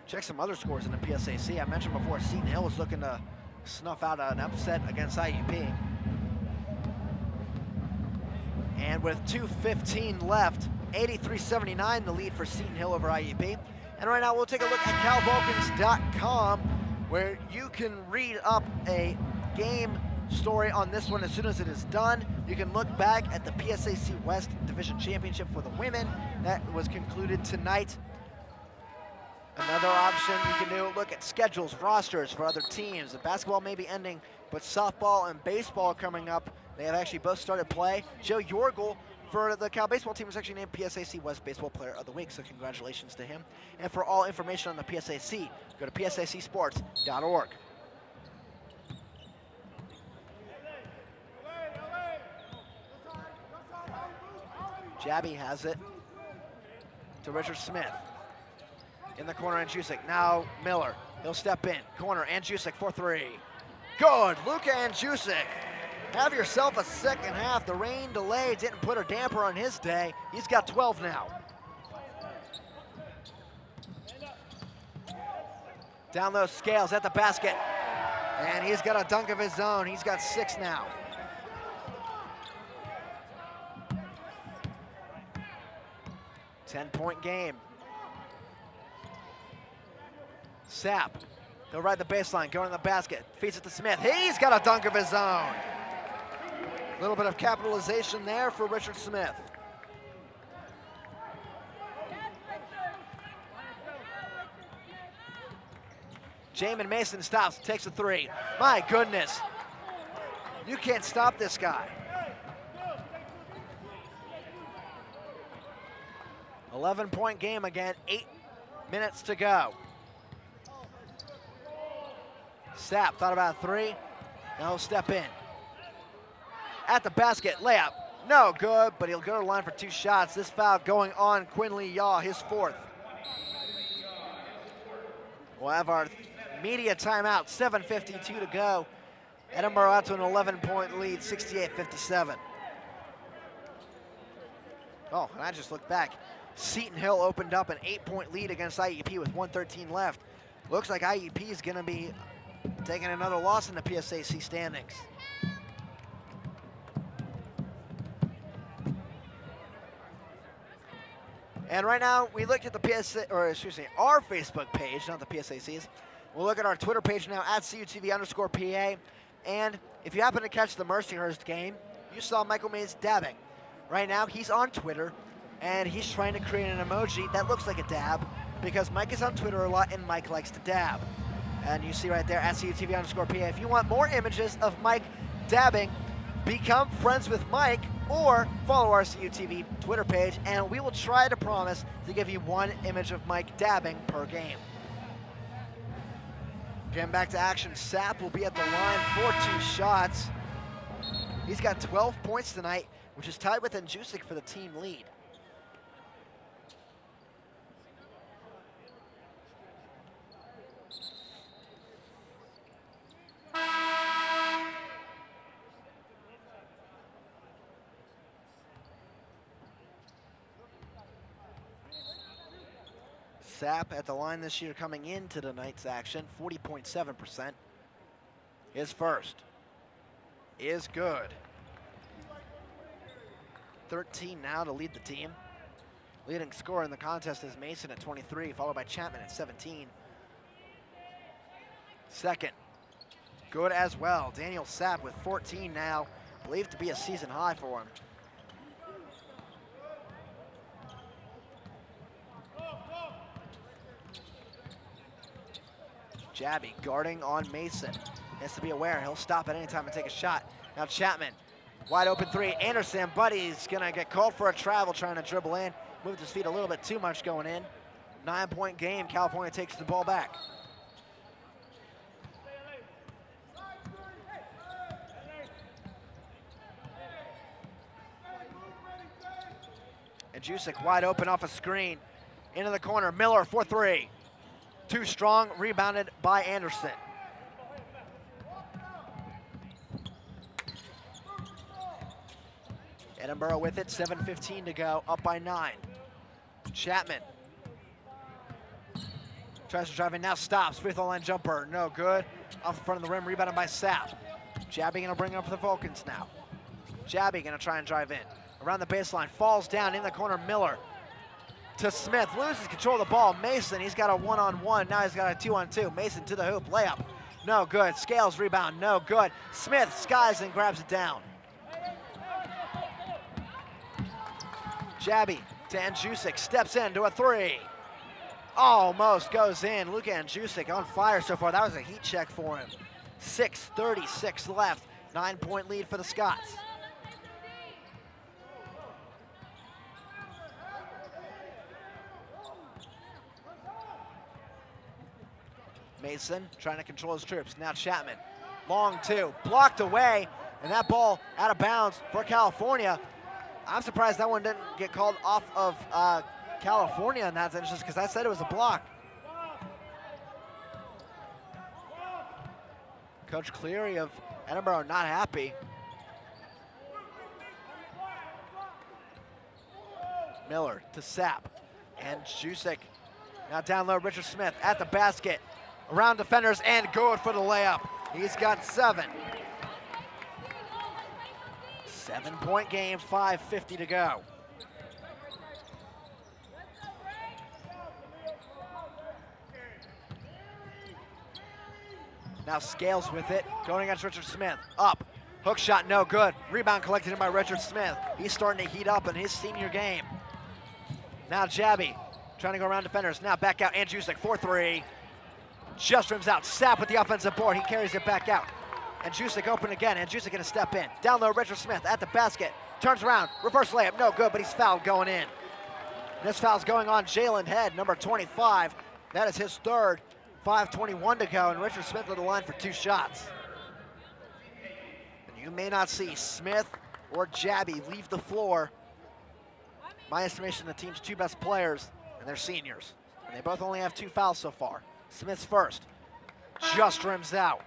Check some other scores in the PSAC. I mentioned before, Seton Hill is looking to snuff out an upset against IUP. And with 2:15 left, 83-79 the lead for Seton Hill over IUP. And right now we'll take a look at CalVulcans.com, where you can read up a game story on this one as soon as it is done. You can look back at the PSAC West Division Championship for the women that was concluded tonight. Another option you can do, look at schedules, rosters for other teams. The basketball may be ending, but softball and baseball coming up. They have actually both started play. Joe Yorgel for the Cal baseball team was actually named PSAC West Baseball Player of the Week, so congratulations to him. And for all information on the PSAC, go to psacsports.org. Jabby has it to Richard Smith. In the corner, Andrzejczyk. Now Miller, he'll step in. Corner, Andrzejczyk for three. Good, Luka Andrzejczyk. Have yourself a second half. The rain delay didn't put a damper on his day. He's got 12 now. Down those scales at the basket. And he's got a dunk of his own. He's got 6 now. Ten-point game. Sapp, he'll ride the baseline, going to the basket, feeds it to Smith. He's got a dunk of his own. A little bit of capitalization there for Richard Smith. Jamin Mason stops, takes a three. My goodness, you can't stop this guy. 11-point game again, 8 minutes to go. Sapp thought about a three, now he'll step in. At the basket, layup, no good, but he'll go to the line for 2 shots. This foul going on Quinley Yaw, his 4th. We'll have our media timeout, 7:52 to go. Edinboro out to an 11-point lead, 68-57. Oh, and I just looked back. Seton Hill opened up an 8-point lead against IUP with 1:13 left. Looks like IUP is gonna be taking another loss in the PSAC standings. And right now, we looked at the our Facebook page, not the PSAC's. We'll look at our Twitter page now, at CUTV_PA. And if you happen to catch the Mercyhurst game, you saw Michael Mays dabbing. Right now, he's on Twitter, and he's trying to create an emoji that looks like a dab, because Mike is on Twitter a lot, and Mike likes to dab. And you see right there, at CUTV_PA. If you want more images of Mike dabbing, become friends with Mike, or follow our CUTV Twitter page, and we will try to promise to give you 1 image of Mike dabbing per game. Getting back to action, Sapp will be at the line for 2 shots. He's got 12 points tonight, which is tied with Andrzejczyk for the team lead. Sapp at the line this year coming into tonight's action, 40.7%. His first is good. 13 now to lead the team. Leading scorer in the contest is Mason at 23, followed by Chapman at 17. Second, good as well. Daniel Sapp with 14 now, believed to be a season high for him. Jabby guarding on Mason. Has to be aware, he'll stop at any time and take a shot. Now Chapman, wide open three. Anderson, Buddy's gonna get called for a travel trying to dribble in. Moved his feet a little bit too much going in. 9-point game, California takes the ball back. And Jusic wide open off a screen. Into the corner, Miller for three. Too strong, rebounded by Anderson. Edinboro with it, 7:15 to go, up by 9. Chapman tries to drive in, now stops, free throw line jumper, no good. Off the front of the rim, rebounded by Sapp. Jabby gonna bring it up for the Vulcans now. Jabby gonna try and drive in. Around the baseline, falls down in the corner, Miller to Smith, loses control of the ball. Mason, he's got a one-on-one, now he's got a 2-on-2. Mason to the hoop, layup, no good. Scales rebound, no good. Smith skies and grabs it down. Jabby to Andjusic, steps in to a three. Almost goes in. Luka Andjusic on fire so far. That was a heat check for him. 6:36 left. 9-point lead for the Scots. Mason trying to control his troops. Now Chapman, long two, blocked away, and that ball out of bounds for California. I'm surprised that one didn't get called off of California in that instance, because I said it was a block. Coach Cleary of Edinboro not happy. Miller to Sapp, and Jusic now down low. Richard Smith at the basket, around defenders, and good for the layup. He's got 7. 7-point game, 5:50 to go. Now Scales with it, going against Richard Smith. Up, hook shot, no good. Rebound collected in by Richard Smith. He's starting to heat up in his senior game. Now Jabby, trying to go around defenders. Now back out, Andjusic, 4-3. Just rims out. Sapp with the offensive board. He carries it back out. And Jusic open again, and Jusic gonna step in. Down low, Richard Smith at the basket. Turns around, reverse layup, no good, but he's fouled going in. This foul's going on Jalen Head, number 25. That is his third. 5:21 to go, and Richard Smith on the line for 2 shots. And you may not see Smith or Jabby leave the floor. My estimation, the team's 2 best players, and they're seniors. And they both only have 2 fouls so far. Smith's first, just rims out.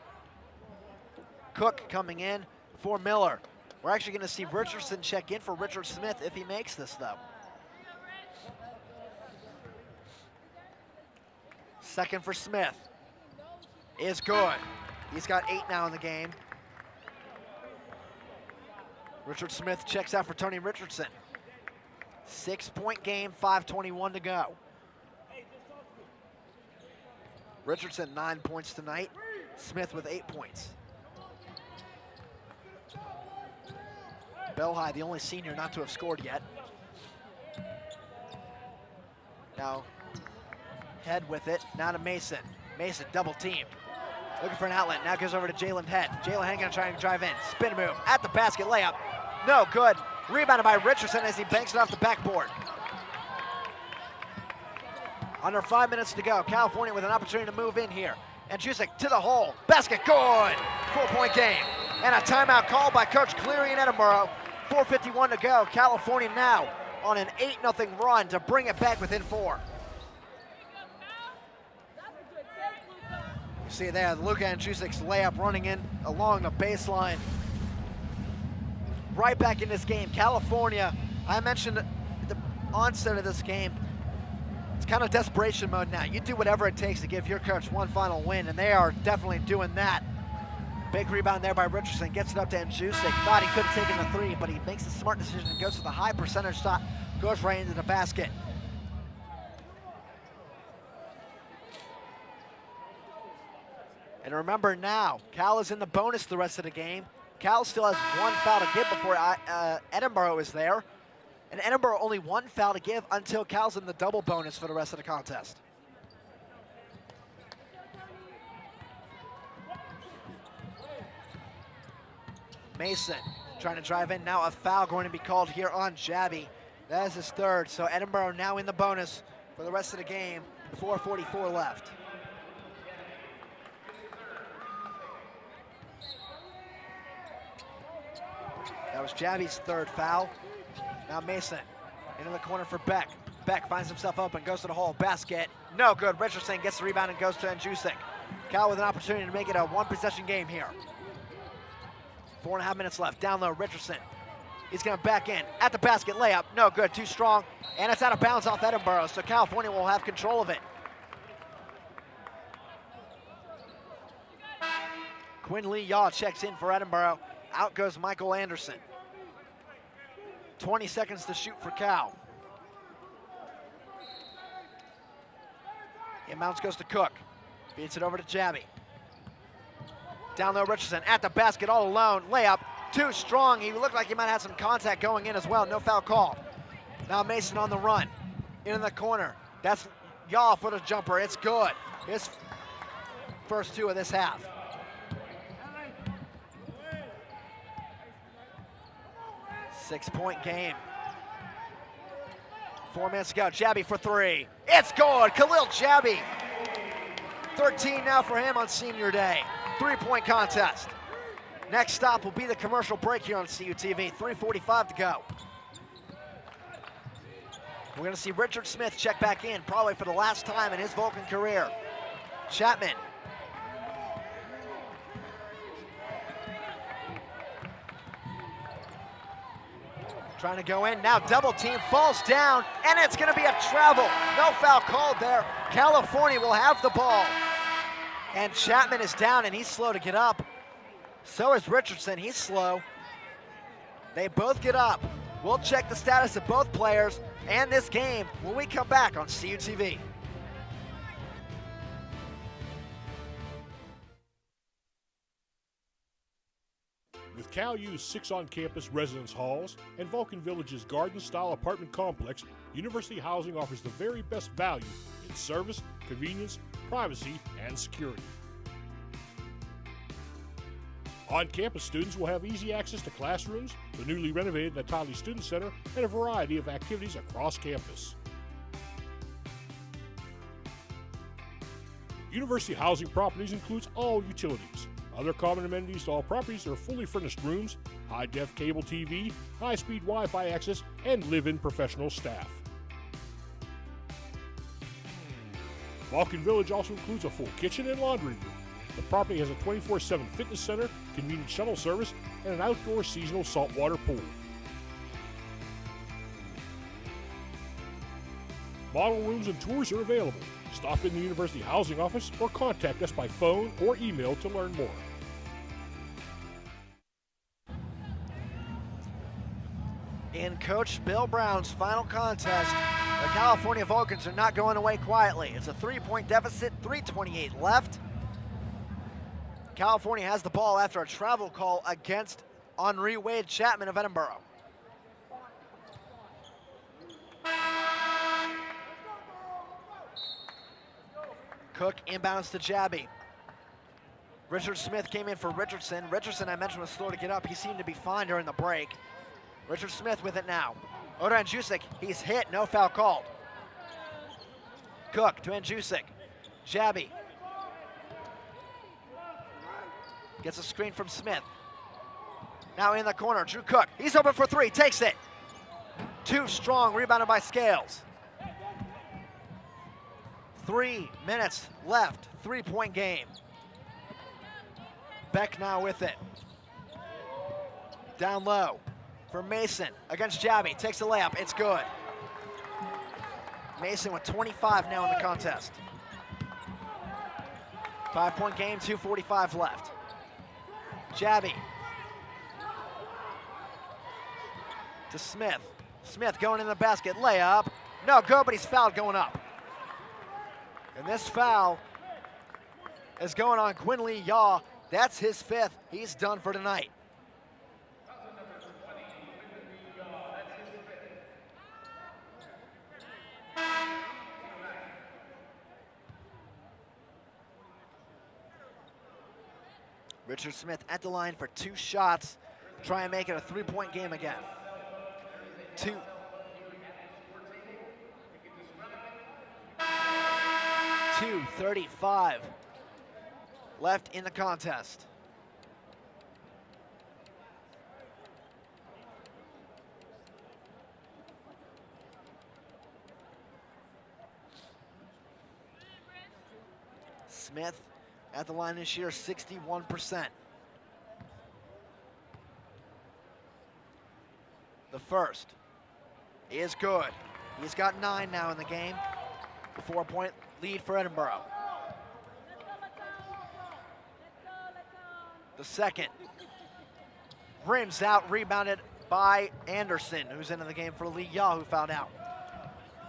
Cook coming in for Miller. We're actually gonna see Richardson check in for Richard Smith if he makes this though. Second for Smith is good. He's got 8 now in the game. Richard Smith checks out for Tony Richardson. 6-point game, 5:21 to go. Richardson 9 points tonight. Smith with 8 points. Belhigh, the only senior not to have scored yet. Now, Head with it, now to Mason. Mason double teamed. Looking for an outlet, now goes over to Jalen Head. Jalen Head gonna try and drive in. Spin move, at the basket, layup. No good. Rebounded by Richardson as he banks it off the backboard. Under 5 minutes to go. California with an opportunity to move in here. And Jusic to the hole. Basket, good! 4-point game. And a timeout called by Coach Cleary in Edinboro. 4:51 to go. California now on an 8-0 run to bring it back within 4. You see there, Luka Andjusic's layup running in along the baseline. Right back in this game. California, I mentioned at the onset of this game, it's kind of desperation mode now. You do whatever it takes to give your coach one final win, and they are definitely doing that. Big rebound there by Richardson. Gets it up to MENvsEDINBORO. Thought he could have taken the three, but he makes a smart decision and goes for the high percentage shot. Goes right into the basket. And remember now, Cal is in the bonus the rest of the game. Cal still has one foul to give before Edinboro is there. And Edinboro only one foul to give until Cal's in the double bonus for the rest of the contest. Mason trying to drive in. Now a foul going to be called here on Jabby. That is his third. So Edinboro now in the bonus for the rest of the game. 4:44 left. That was Jabby's third foul. Now Mason into the corner for Beck. Beck finds himself open, goes to the hole, basket. No good. Richardson gets the rebound and goes to MENvsEDINBORO. Cal with an opportunity to make it a one-possession game here. 4.5 minutes left. Down low, Richardson. He's going to back in. At the basket, layup. No good, too strong. And it's out of bounds off Edinboro, so California will have control of it. Quinn Lee Yaw checks in for Edinboro. Out goes Michael Anderson. 20 seconds to shoot for Cal. Inbounds goes to Cook. Beats it over to Jabby. Down low, Richardson at the basket all alone. Layup, too strong. He looked like he might have some contact going in as well. No foul call. Now Mason on the run. In the corner. That's Yaw for the jumper. It's good. His first two of this half. Six-point game. 4 minutes to go. Jabby for three. It's good. Khalil Jabby. 13 now for him on senior day. 3-point contest. Next stop will be the commercial break here on CUTV. 3:45 to go. We're going to see Richard Smith check back in, probably for the last time in his Vulcan career. Chapman. Trying to go in, now double team, falls down, and it's gonna be a travel. No foul called there. California will have the ball. And Chapman is down and he's slow to get up. So is Richardson, he's slow. They both get up. We'll check the status of both players and this game when we come back on CUTV. With Cal U's 6 on-campus residence halls and Vulcan Village's garden-style apartment complex, University Housing offers the very best value in service, convenience, privacy, and security. On-campus students will have easy access to classrooms, the newly renovated Natali Student Center, and a variety of activities across campus. University Housing Properties includes all utilities. Other common amenities to all properties are fully furnished rooms, high-def cable TV, high-speed Wi-Fi access, and live-in professional staff. Vulcan Village also includes a full kitchen and laundry room. The property has a 24/7 fitness center, convenient shuttle service, and an outdoor seasonal saltwater pool. Model rooms and tours are available. Stop in the University Housing Office or contact us by phone or email to learn more. In Coach Bill Brown's final contest, the California Vulcans are not going away quietly. It's a 3-point deficit, 3:28 left. California has the ball after a travel call against Henri Wade Chapman of Edinboro. Cook inbounds to Jabby. Richard Smith came in for Richardson. Richardson, I mentioned, was slow to get up. He seemed to be fine during the break. Richard Smith with it now. Over to MENvsEDINBORO. He's hit, no foul called. Cook to MENvsEDINBORO. Jabby. Gets a screen from Smith. Now in the corner, Drew Cook. He's open for three, takes it. Too strong, rebounded by Scales. 3 minutes left, 3-point game. Beck now with it. Down low for Mason against Jabby, takes the layup, it's good. Mason with 25 now in the contest. 5-point game, 2:45 left. Jabby. To Smith. Smith going in the basket, layup. No good, but he's fouled going up. And this foul is going on Quinley Yaw. That's his 5th. He's done for tonight. Richard Smith at the line for 2 shots. Try and make it a 3-point game again. 2. 2:35 left in the contest. Smith at the line this year, 61%. The first is good. He's got 9 now in the game. A 4-point lead for Edinboro. The second rims out, rebounded by Anderson, who's into the game for Lee Yaw, who fouled out.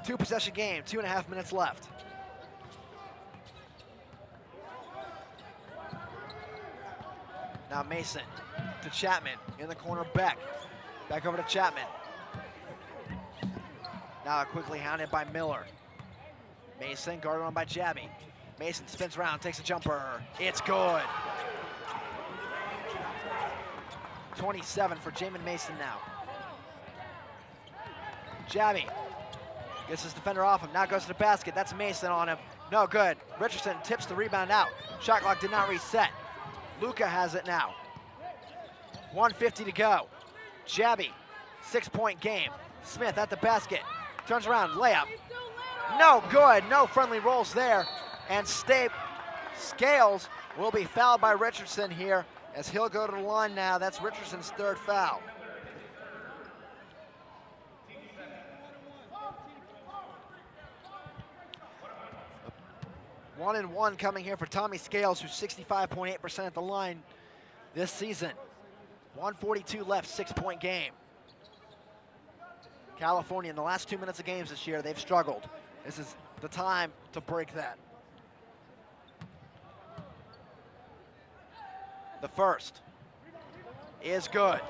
2-possession game, 2.5 minutes left. Now Mason to Chapman, in the corner, Beck. Back over to Chapman. Now quickly hounded by Miller. Mason guarded on by Jabby. Mason spins around, takes a jumper. It's good. 27 for Jamin Mason now. Jabby gets his defender off him, now goes to the basket. That's Mason on him. No good. Richardson tips the rebound out. Shot clock did not reset. Luca has it now. 1:50 to go. Jabby, 6-point game. Smith at the basket. Turns around, layup. No good, no friendly rolls there. And Scales will be fouled by Richardson here as he'll go to the line now. That's Richardson's 3rd foul. One and one coming here for Tommy Scales, who's 65.8% at the line this season. 1:42 left, 6-point game. California, in the last 2 minutes of games this year, they've struggled. This is the time to break that. The first is good.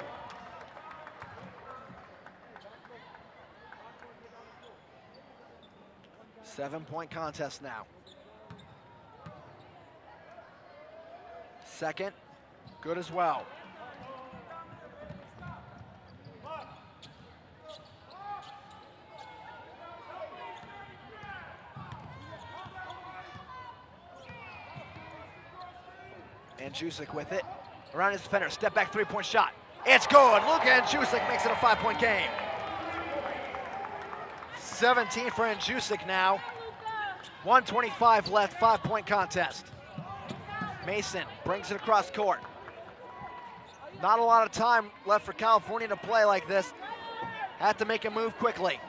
Seven-point contest now. Second, good as well. And Jusek with it. Around his defender, step back 3-point shot. It's good. Luka and Jusek makes it a 5-point game. 17 for Jusek now. 1:25 left, 5-point contest. Mason brings it across court. Not a lot of time left for California to play like this. Had to make a move quickly.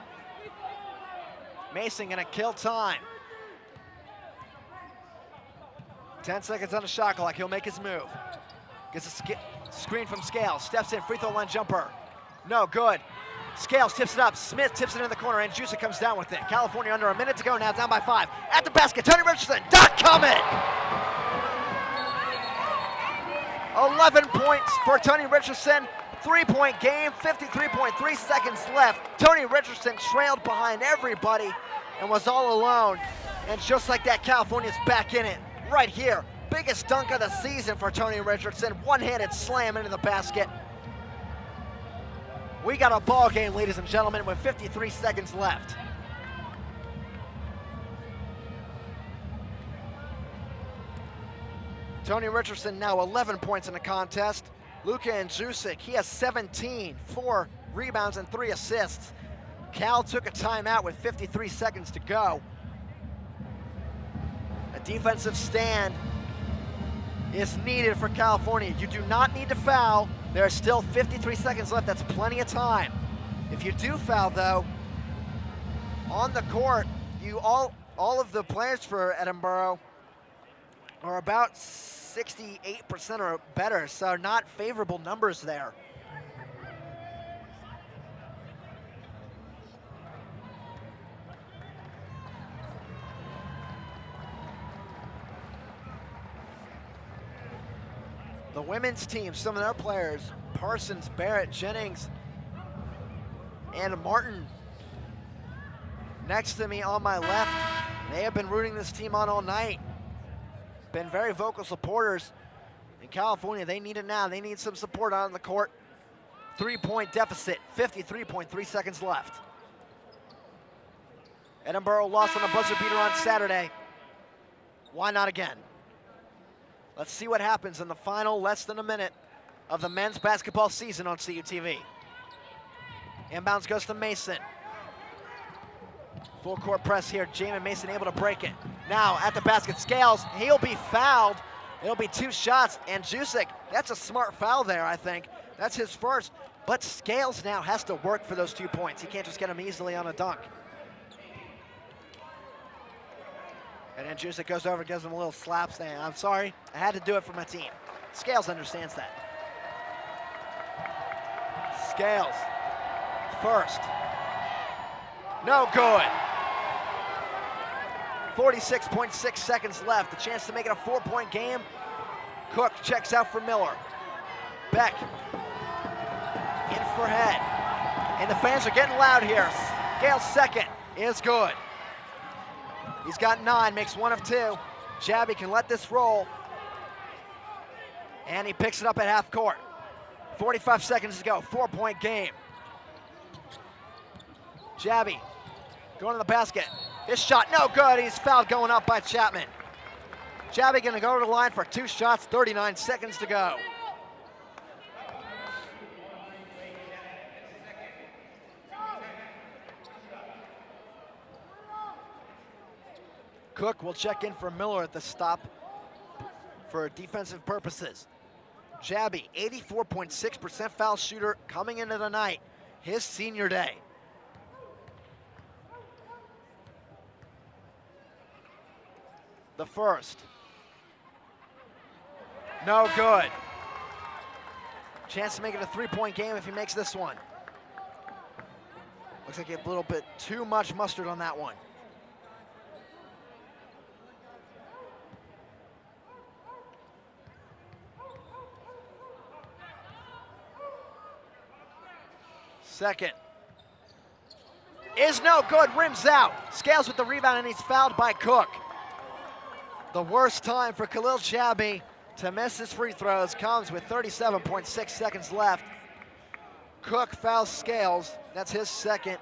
Mason gonna kill time. 10 seconds on the shot clock, he'll make his move. Gets a screen from Scales, steps in, free throw line jumper. No good. Scales tips it up, Smith tips it in the corner, and Juicy comes down with it. California under a minute to go now, down by 5. At the basket, Tony Richardson, dot coming! 11 points for Tony Richardson. 3-point game, 53.3 seconds left. Tony Richardson trailed behind everybody and was all alone. And just like that, California's back in it. Right here, biggest dunk of the season for Tony Richardson. One-handed slam into the basket. We got a ball game, ladies and gentlemen, with 53 seconds left. Tony Richardson now 11 points in the contest. Luka and Jusek, he has 17, 4 rebounds and 3 assists. Cal took a timeout with 53 seconds to go. A defensive stand is needed for California. You do not need to foul. There are still 53 seconds left. That's plenty of time. If you do foul, though, on the court, all of the players for Edinboro are about 68% or better, so not favorable numbers there. The women's team, some of their players, Parsons, Barrett, Jennings, and Martin. Next to me on my left, they have been rooting this team on all night. Been very vocal supporters. In California, they need it now. They need some support on the court. 3-point deficit, 53.3 seconds left. Edinboro lost on a buzzer beater on Saturday. Why not again? Let's see what happens in the final less than a minute of the men's basketball season on CUTV. Inbounds goes to Mason. Full court press here. Jamin Mason able to break it. Now at the basket, Scales, he'll be fouled. It'll be 2 shots, and Jusek, that's a smart foul there, I think. That's his first, but Scales now has to work for those 2 points. He can't just get them easily on a dunk. And then Jusek goes over, gives him a little slap saying, I'm sorry, I had to do it for my team. Scales understands that. Scales, first. No good. 46.6 seconds left. A chance to make it a 4-point game. Cook checks out for Miller. Beck in for head. And the fans are getting loud here. Scales second is good. He's got 9, makes 1 of 2. Jabby can let this roll. And he picks it up at half court. 45 seconds to go, 4-point game. Jabby going to the basket. His shot, no good. He's fouled going up by Chapman. Jabby gonna go to the line for 2 shots, 39 seconds to go. Cook will check in for Miller at the stop for defensive purposes. Jabby, 84.6% foul shooter coming into the night, his senior day. The first. No good. Chance to make it a 3-point game if he makes this one. Looks like a little bit too much mustard on that one. Second. Is no good, rims out. Scales with the rebound and he's fouled by Cook. The worst time for Khalil Jabby to miss his free throws comes with 37.6 seconds left. Cook fouls Scales, that's his second.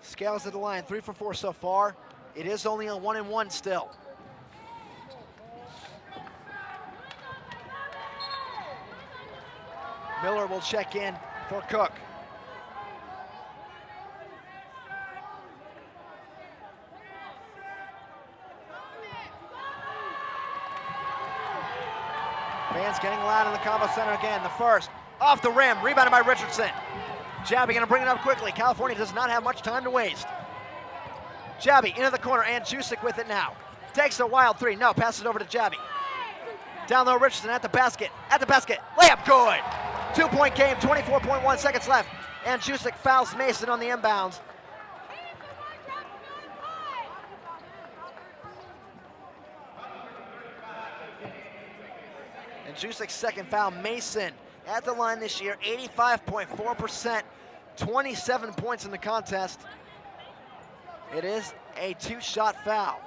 Scales at the line, 3 for 4 so far. It is only a 1-and-1 still. Miller will check in for Cook. Fans getting loud in the Convo Center again. The first, off the rim, rebounded by Richardson. Jabby gonna bring it up quickly. California does not have much time to waste. Jabby into the corner, and Jusek with it now. Takes a wild 3, no, passes it over to Jabby. Down low, Richardson at the basket, layup good. 2-point game, 24.1 seconds left, and Jusek fouls Mason on the inbounds. And Jusek's second foul. Mason at the line this year, 85.4%, 27 points in the contest. It is a 2-shot foul.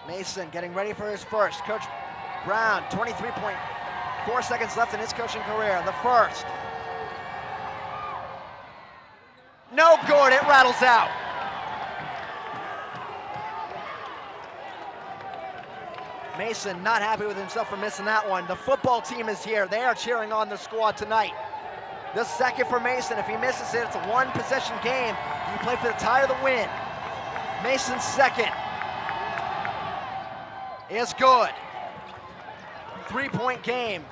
Mason getting ready for his first. Coach Brown, 23.4 seconds left in his coaching career. The first. No good, it rattles out. Mason not happy with himself for missing that one. The football team is here. They are cheering on the squad tonight. The second for Mason. If he misses it, it's a 1-possession game. You play for the tie or the win. Mason's second is good. 3-point game.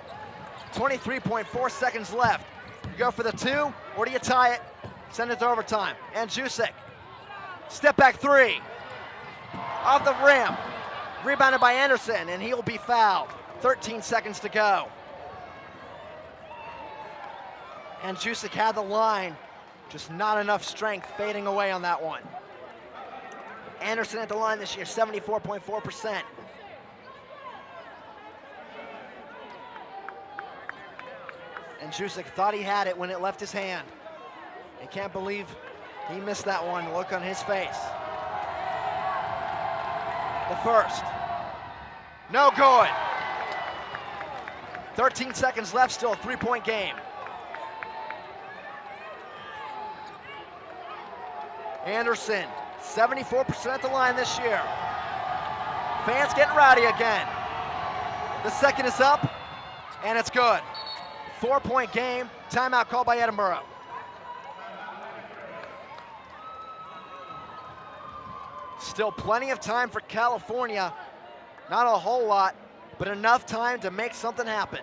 23.4 seconds left. go for the 2, or do you tie it, send it to overtime? And Jusek, step back 3, off the rim, rebounded by Anderson, and he'll be fouled. 13 seconds to go. And Jusek had the line, just not enough strength fading away on that one. Anderson at the line this year, 74.4%. And Jusek thought he had it when it left his hand. He can't believe he missed that one. Look on his face. The first. No good. 13 seconds left, still a 3-point game. Anderson, 74% at the line this year. Fans getting rowdy again. The second is up, and it's good. 4-point game, timeout called by Edinboro. Still plenty of time for California. Not a whole lot, but enough time to make something happen.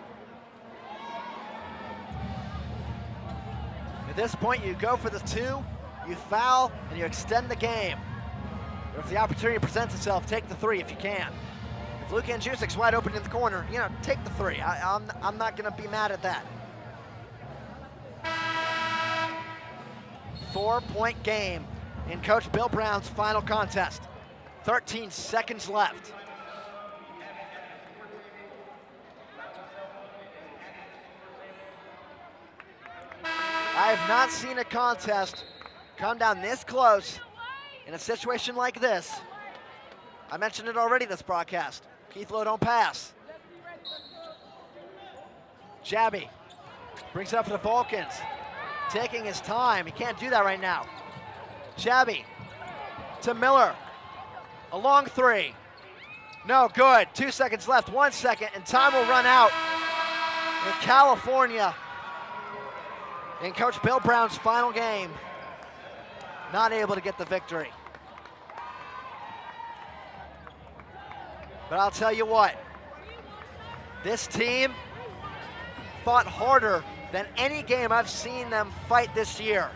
At this point, you go for the 2, you foul, and you extend the game. But if the opportunity presents itself, take the 3 if you can. If Luka and Jusek's wide open in the corner, take the 3. I'm not gonna be mad at that. 4-point game in Coach Bill Brown's final contest. 13 seconds left. I have not seen a contest come down this close in a situation like this. I mentioned it already this broadcast. Keith Lowe don't pass. Jabby brings it up for the Vulcans. Taking his time. He can't do that right now. Jabby to Miller. A long 3. No good. 2 seconds left. 1 second, and time will run out in California in Coach Bill Brown's final game. Not able to get the victory. But I'll tell you what, this team fought harder than any game I've seen them fight this year.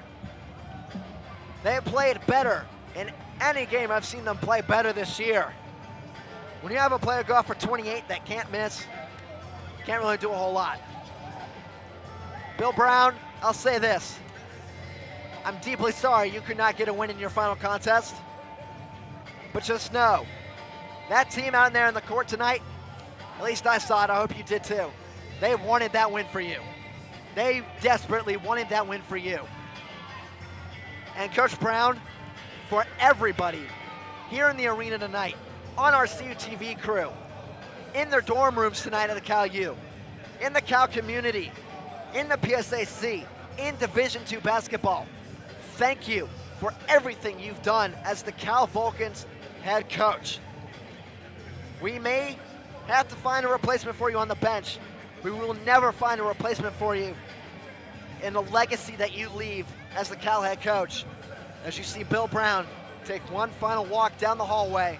They played better in any game I've seen them play better this year. When you have a player go off for 28 that can't miss, can't really do a whole lot. Bill Brown, I'll say this. I'm deeply sorry you could not get a win in your final contest. But just know, that team out there in the court tonight, at least I saw it, I hope you did too. They wanted that win for you. They desperately wanted that win for you. And Coach Brown, for everybody here in the arena tonight, on our CUTV crew, in their dorm rooms tonight at the Cal U, in the Cal community, in the PSAC, in Division II basketball, thank you for everything you've done as the Cal Vulcans head coach. We may have to find a replacement for you on the bench. We will never find a replacement for you in the legacy that you leave as the Cal head coach. As you see Bill Brown take one final walk down the hallway,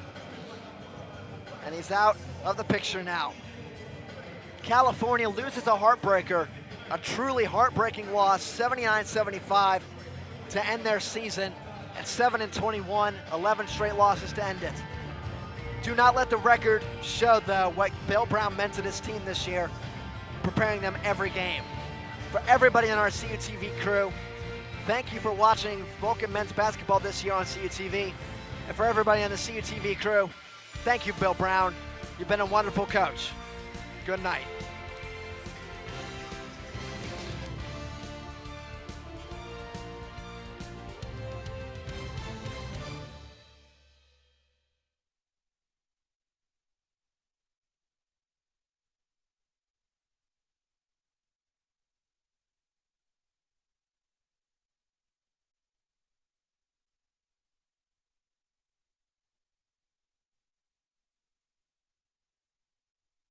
and he's out of the picture now. California loses a heartbreaker, a truly heartbreaking loss, 79-75 to end their season at 7-21, 11 straight losses to end it. Do not let the record show, though, what Bill Brown meant to this team this year, preparing them every game. For everybody on our CUTV crew, thank you for watching Vulcan men's basketball this year on CUTV. And for everybody on the CUTV crew, thank you, Bill Brown. You've been a wonderful coach. Good night.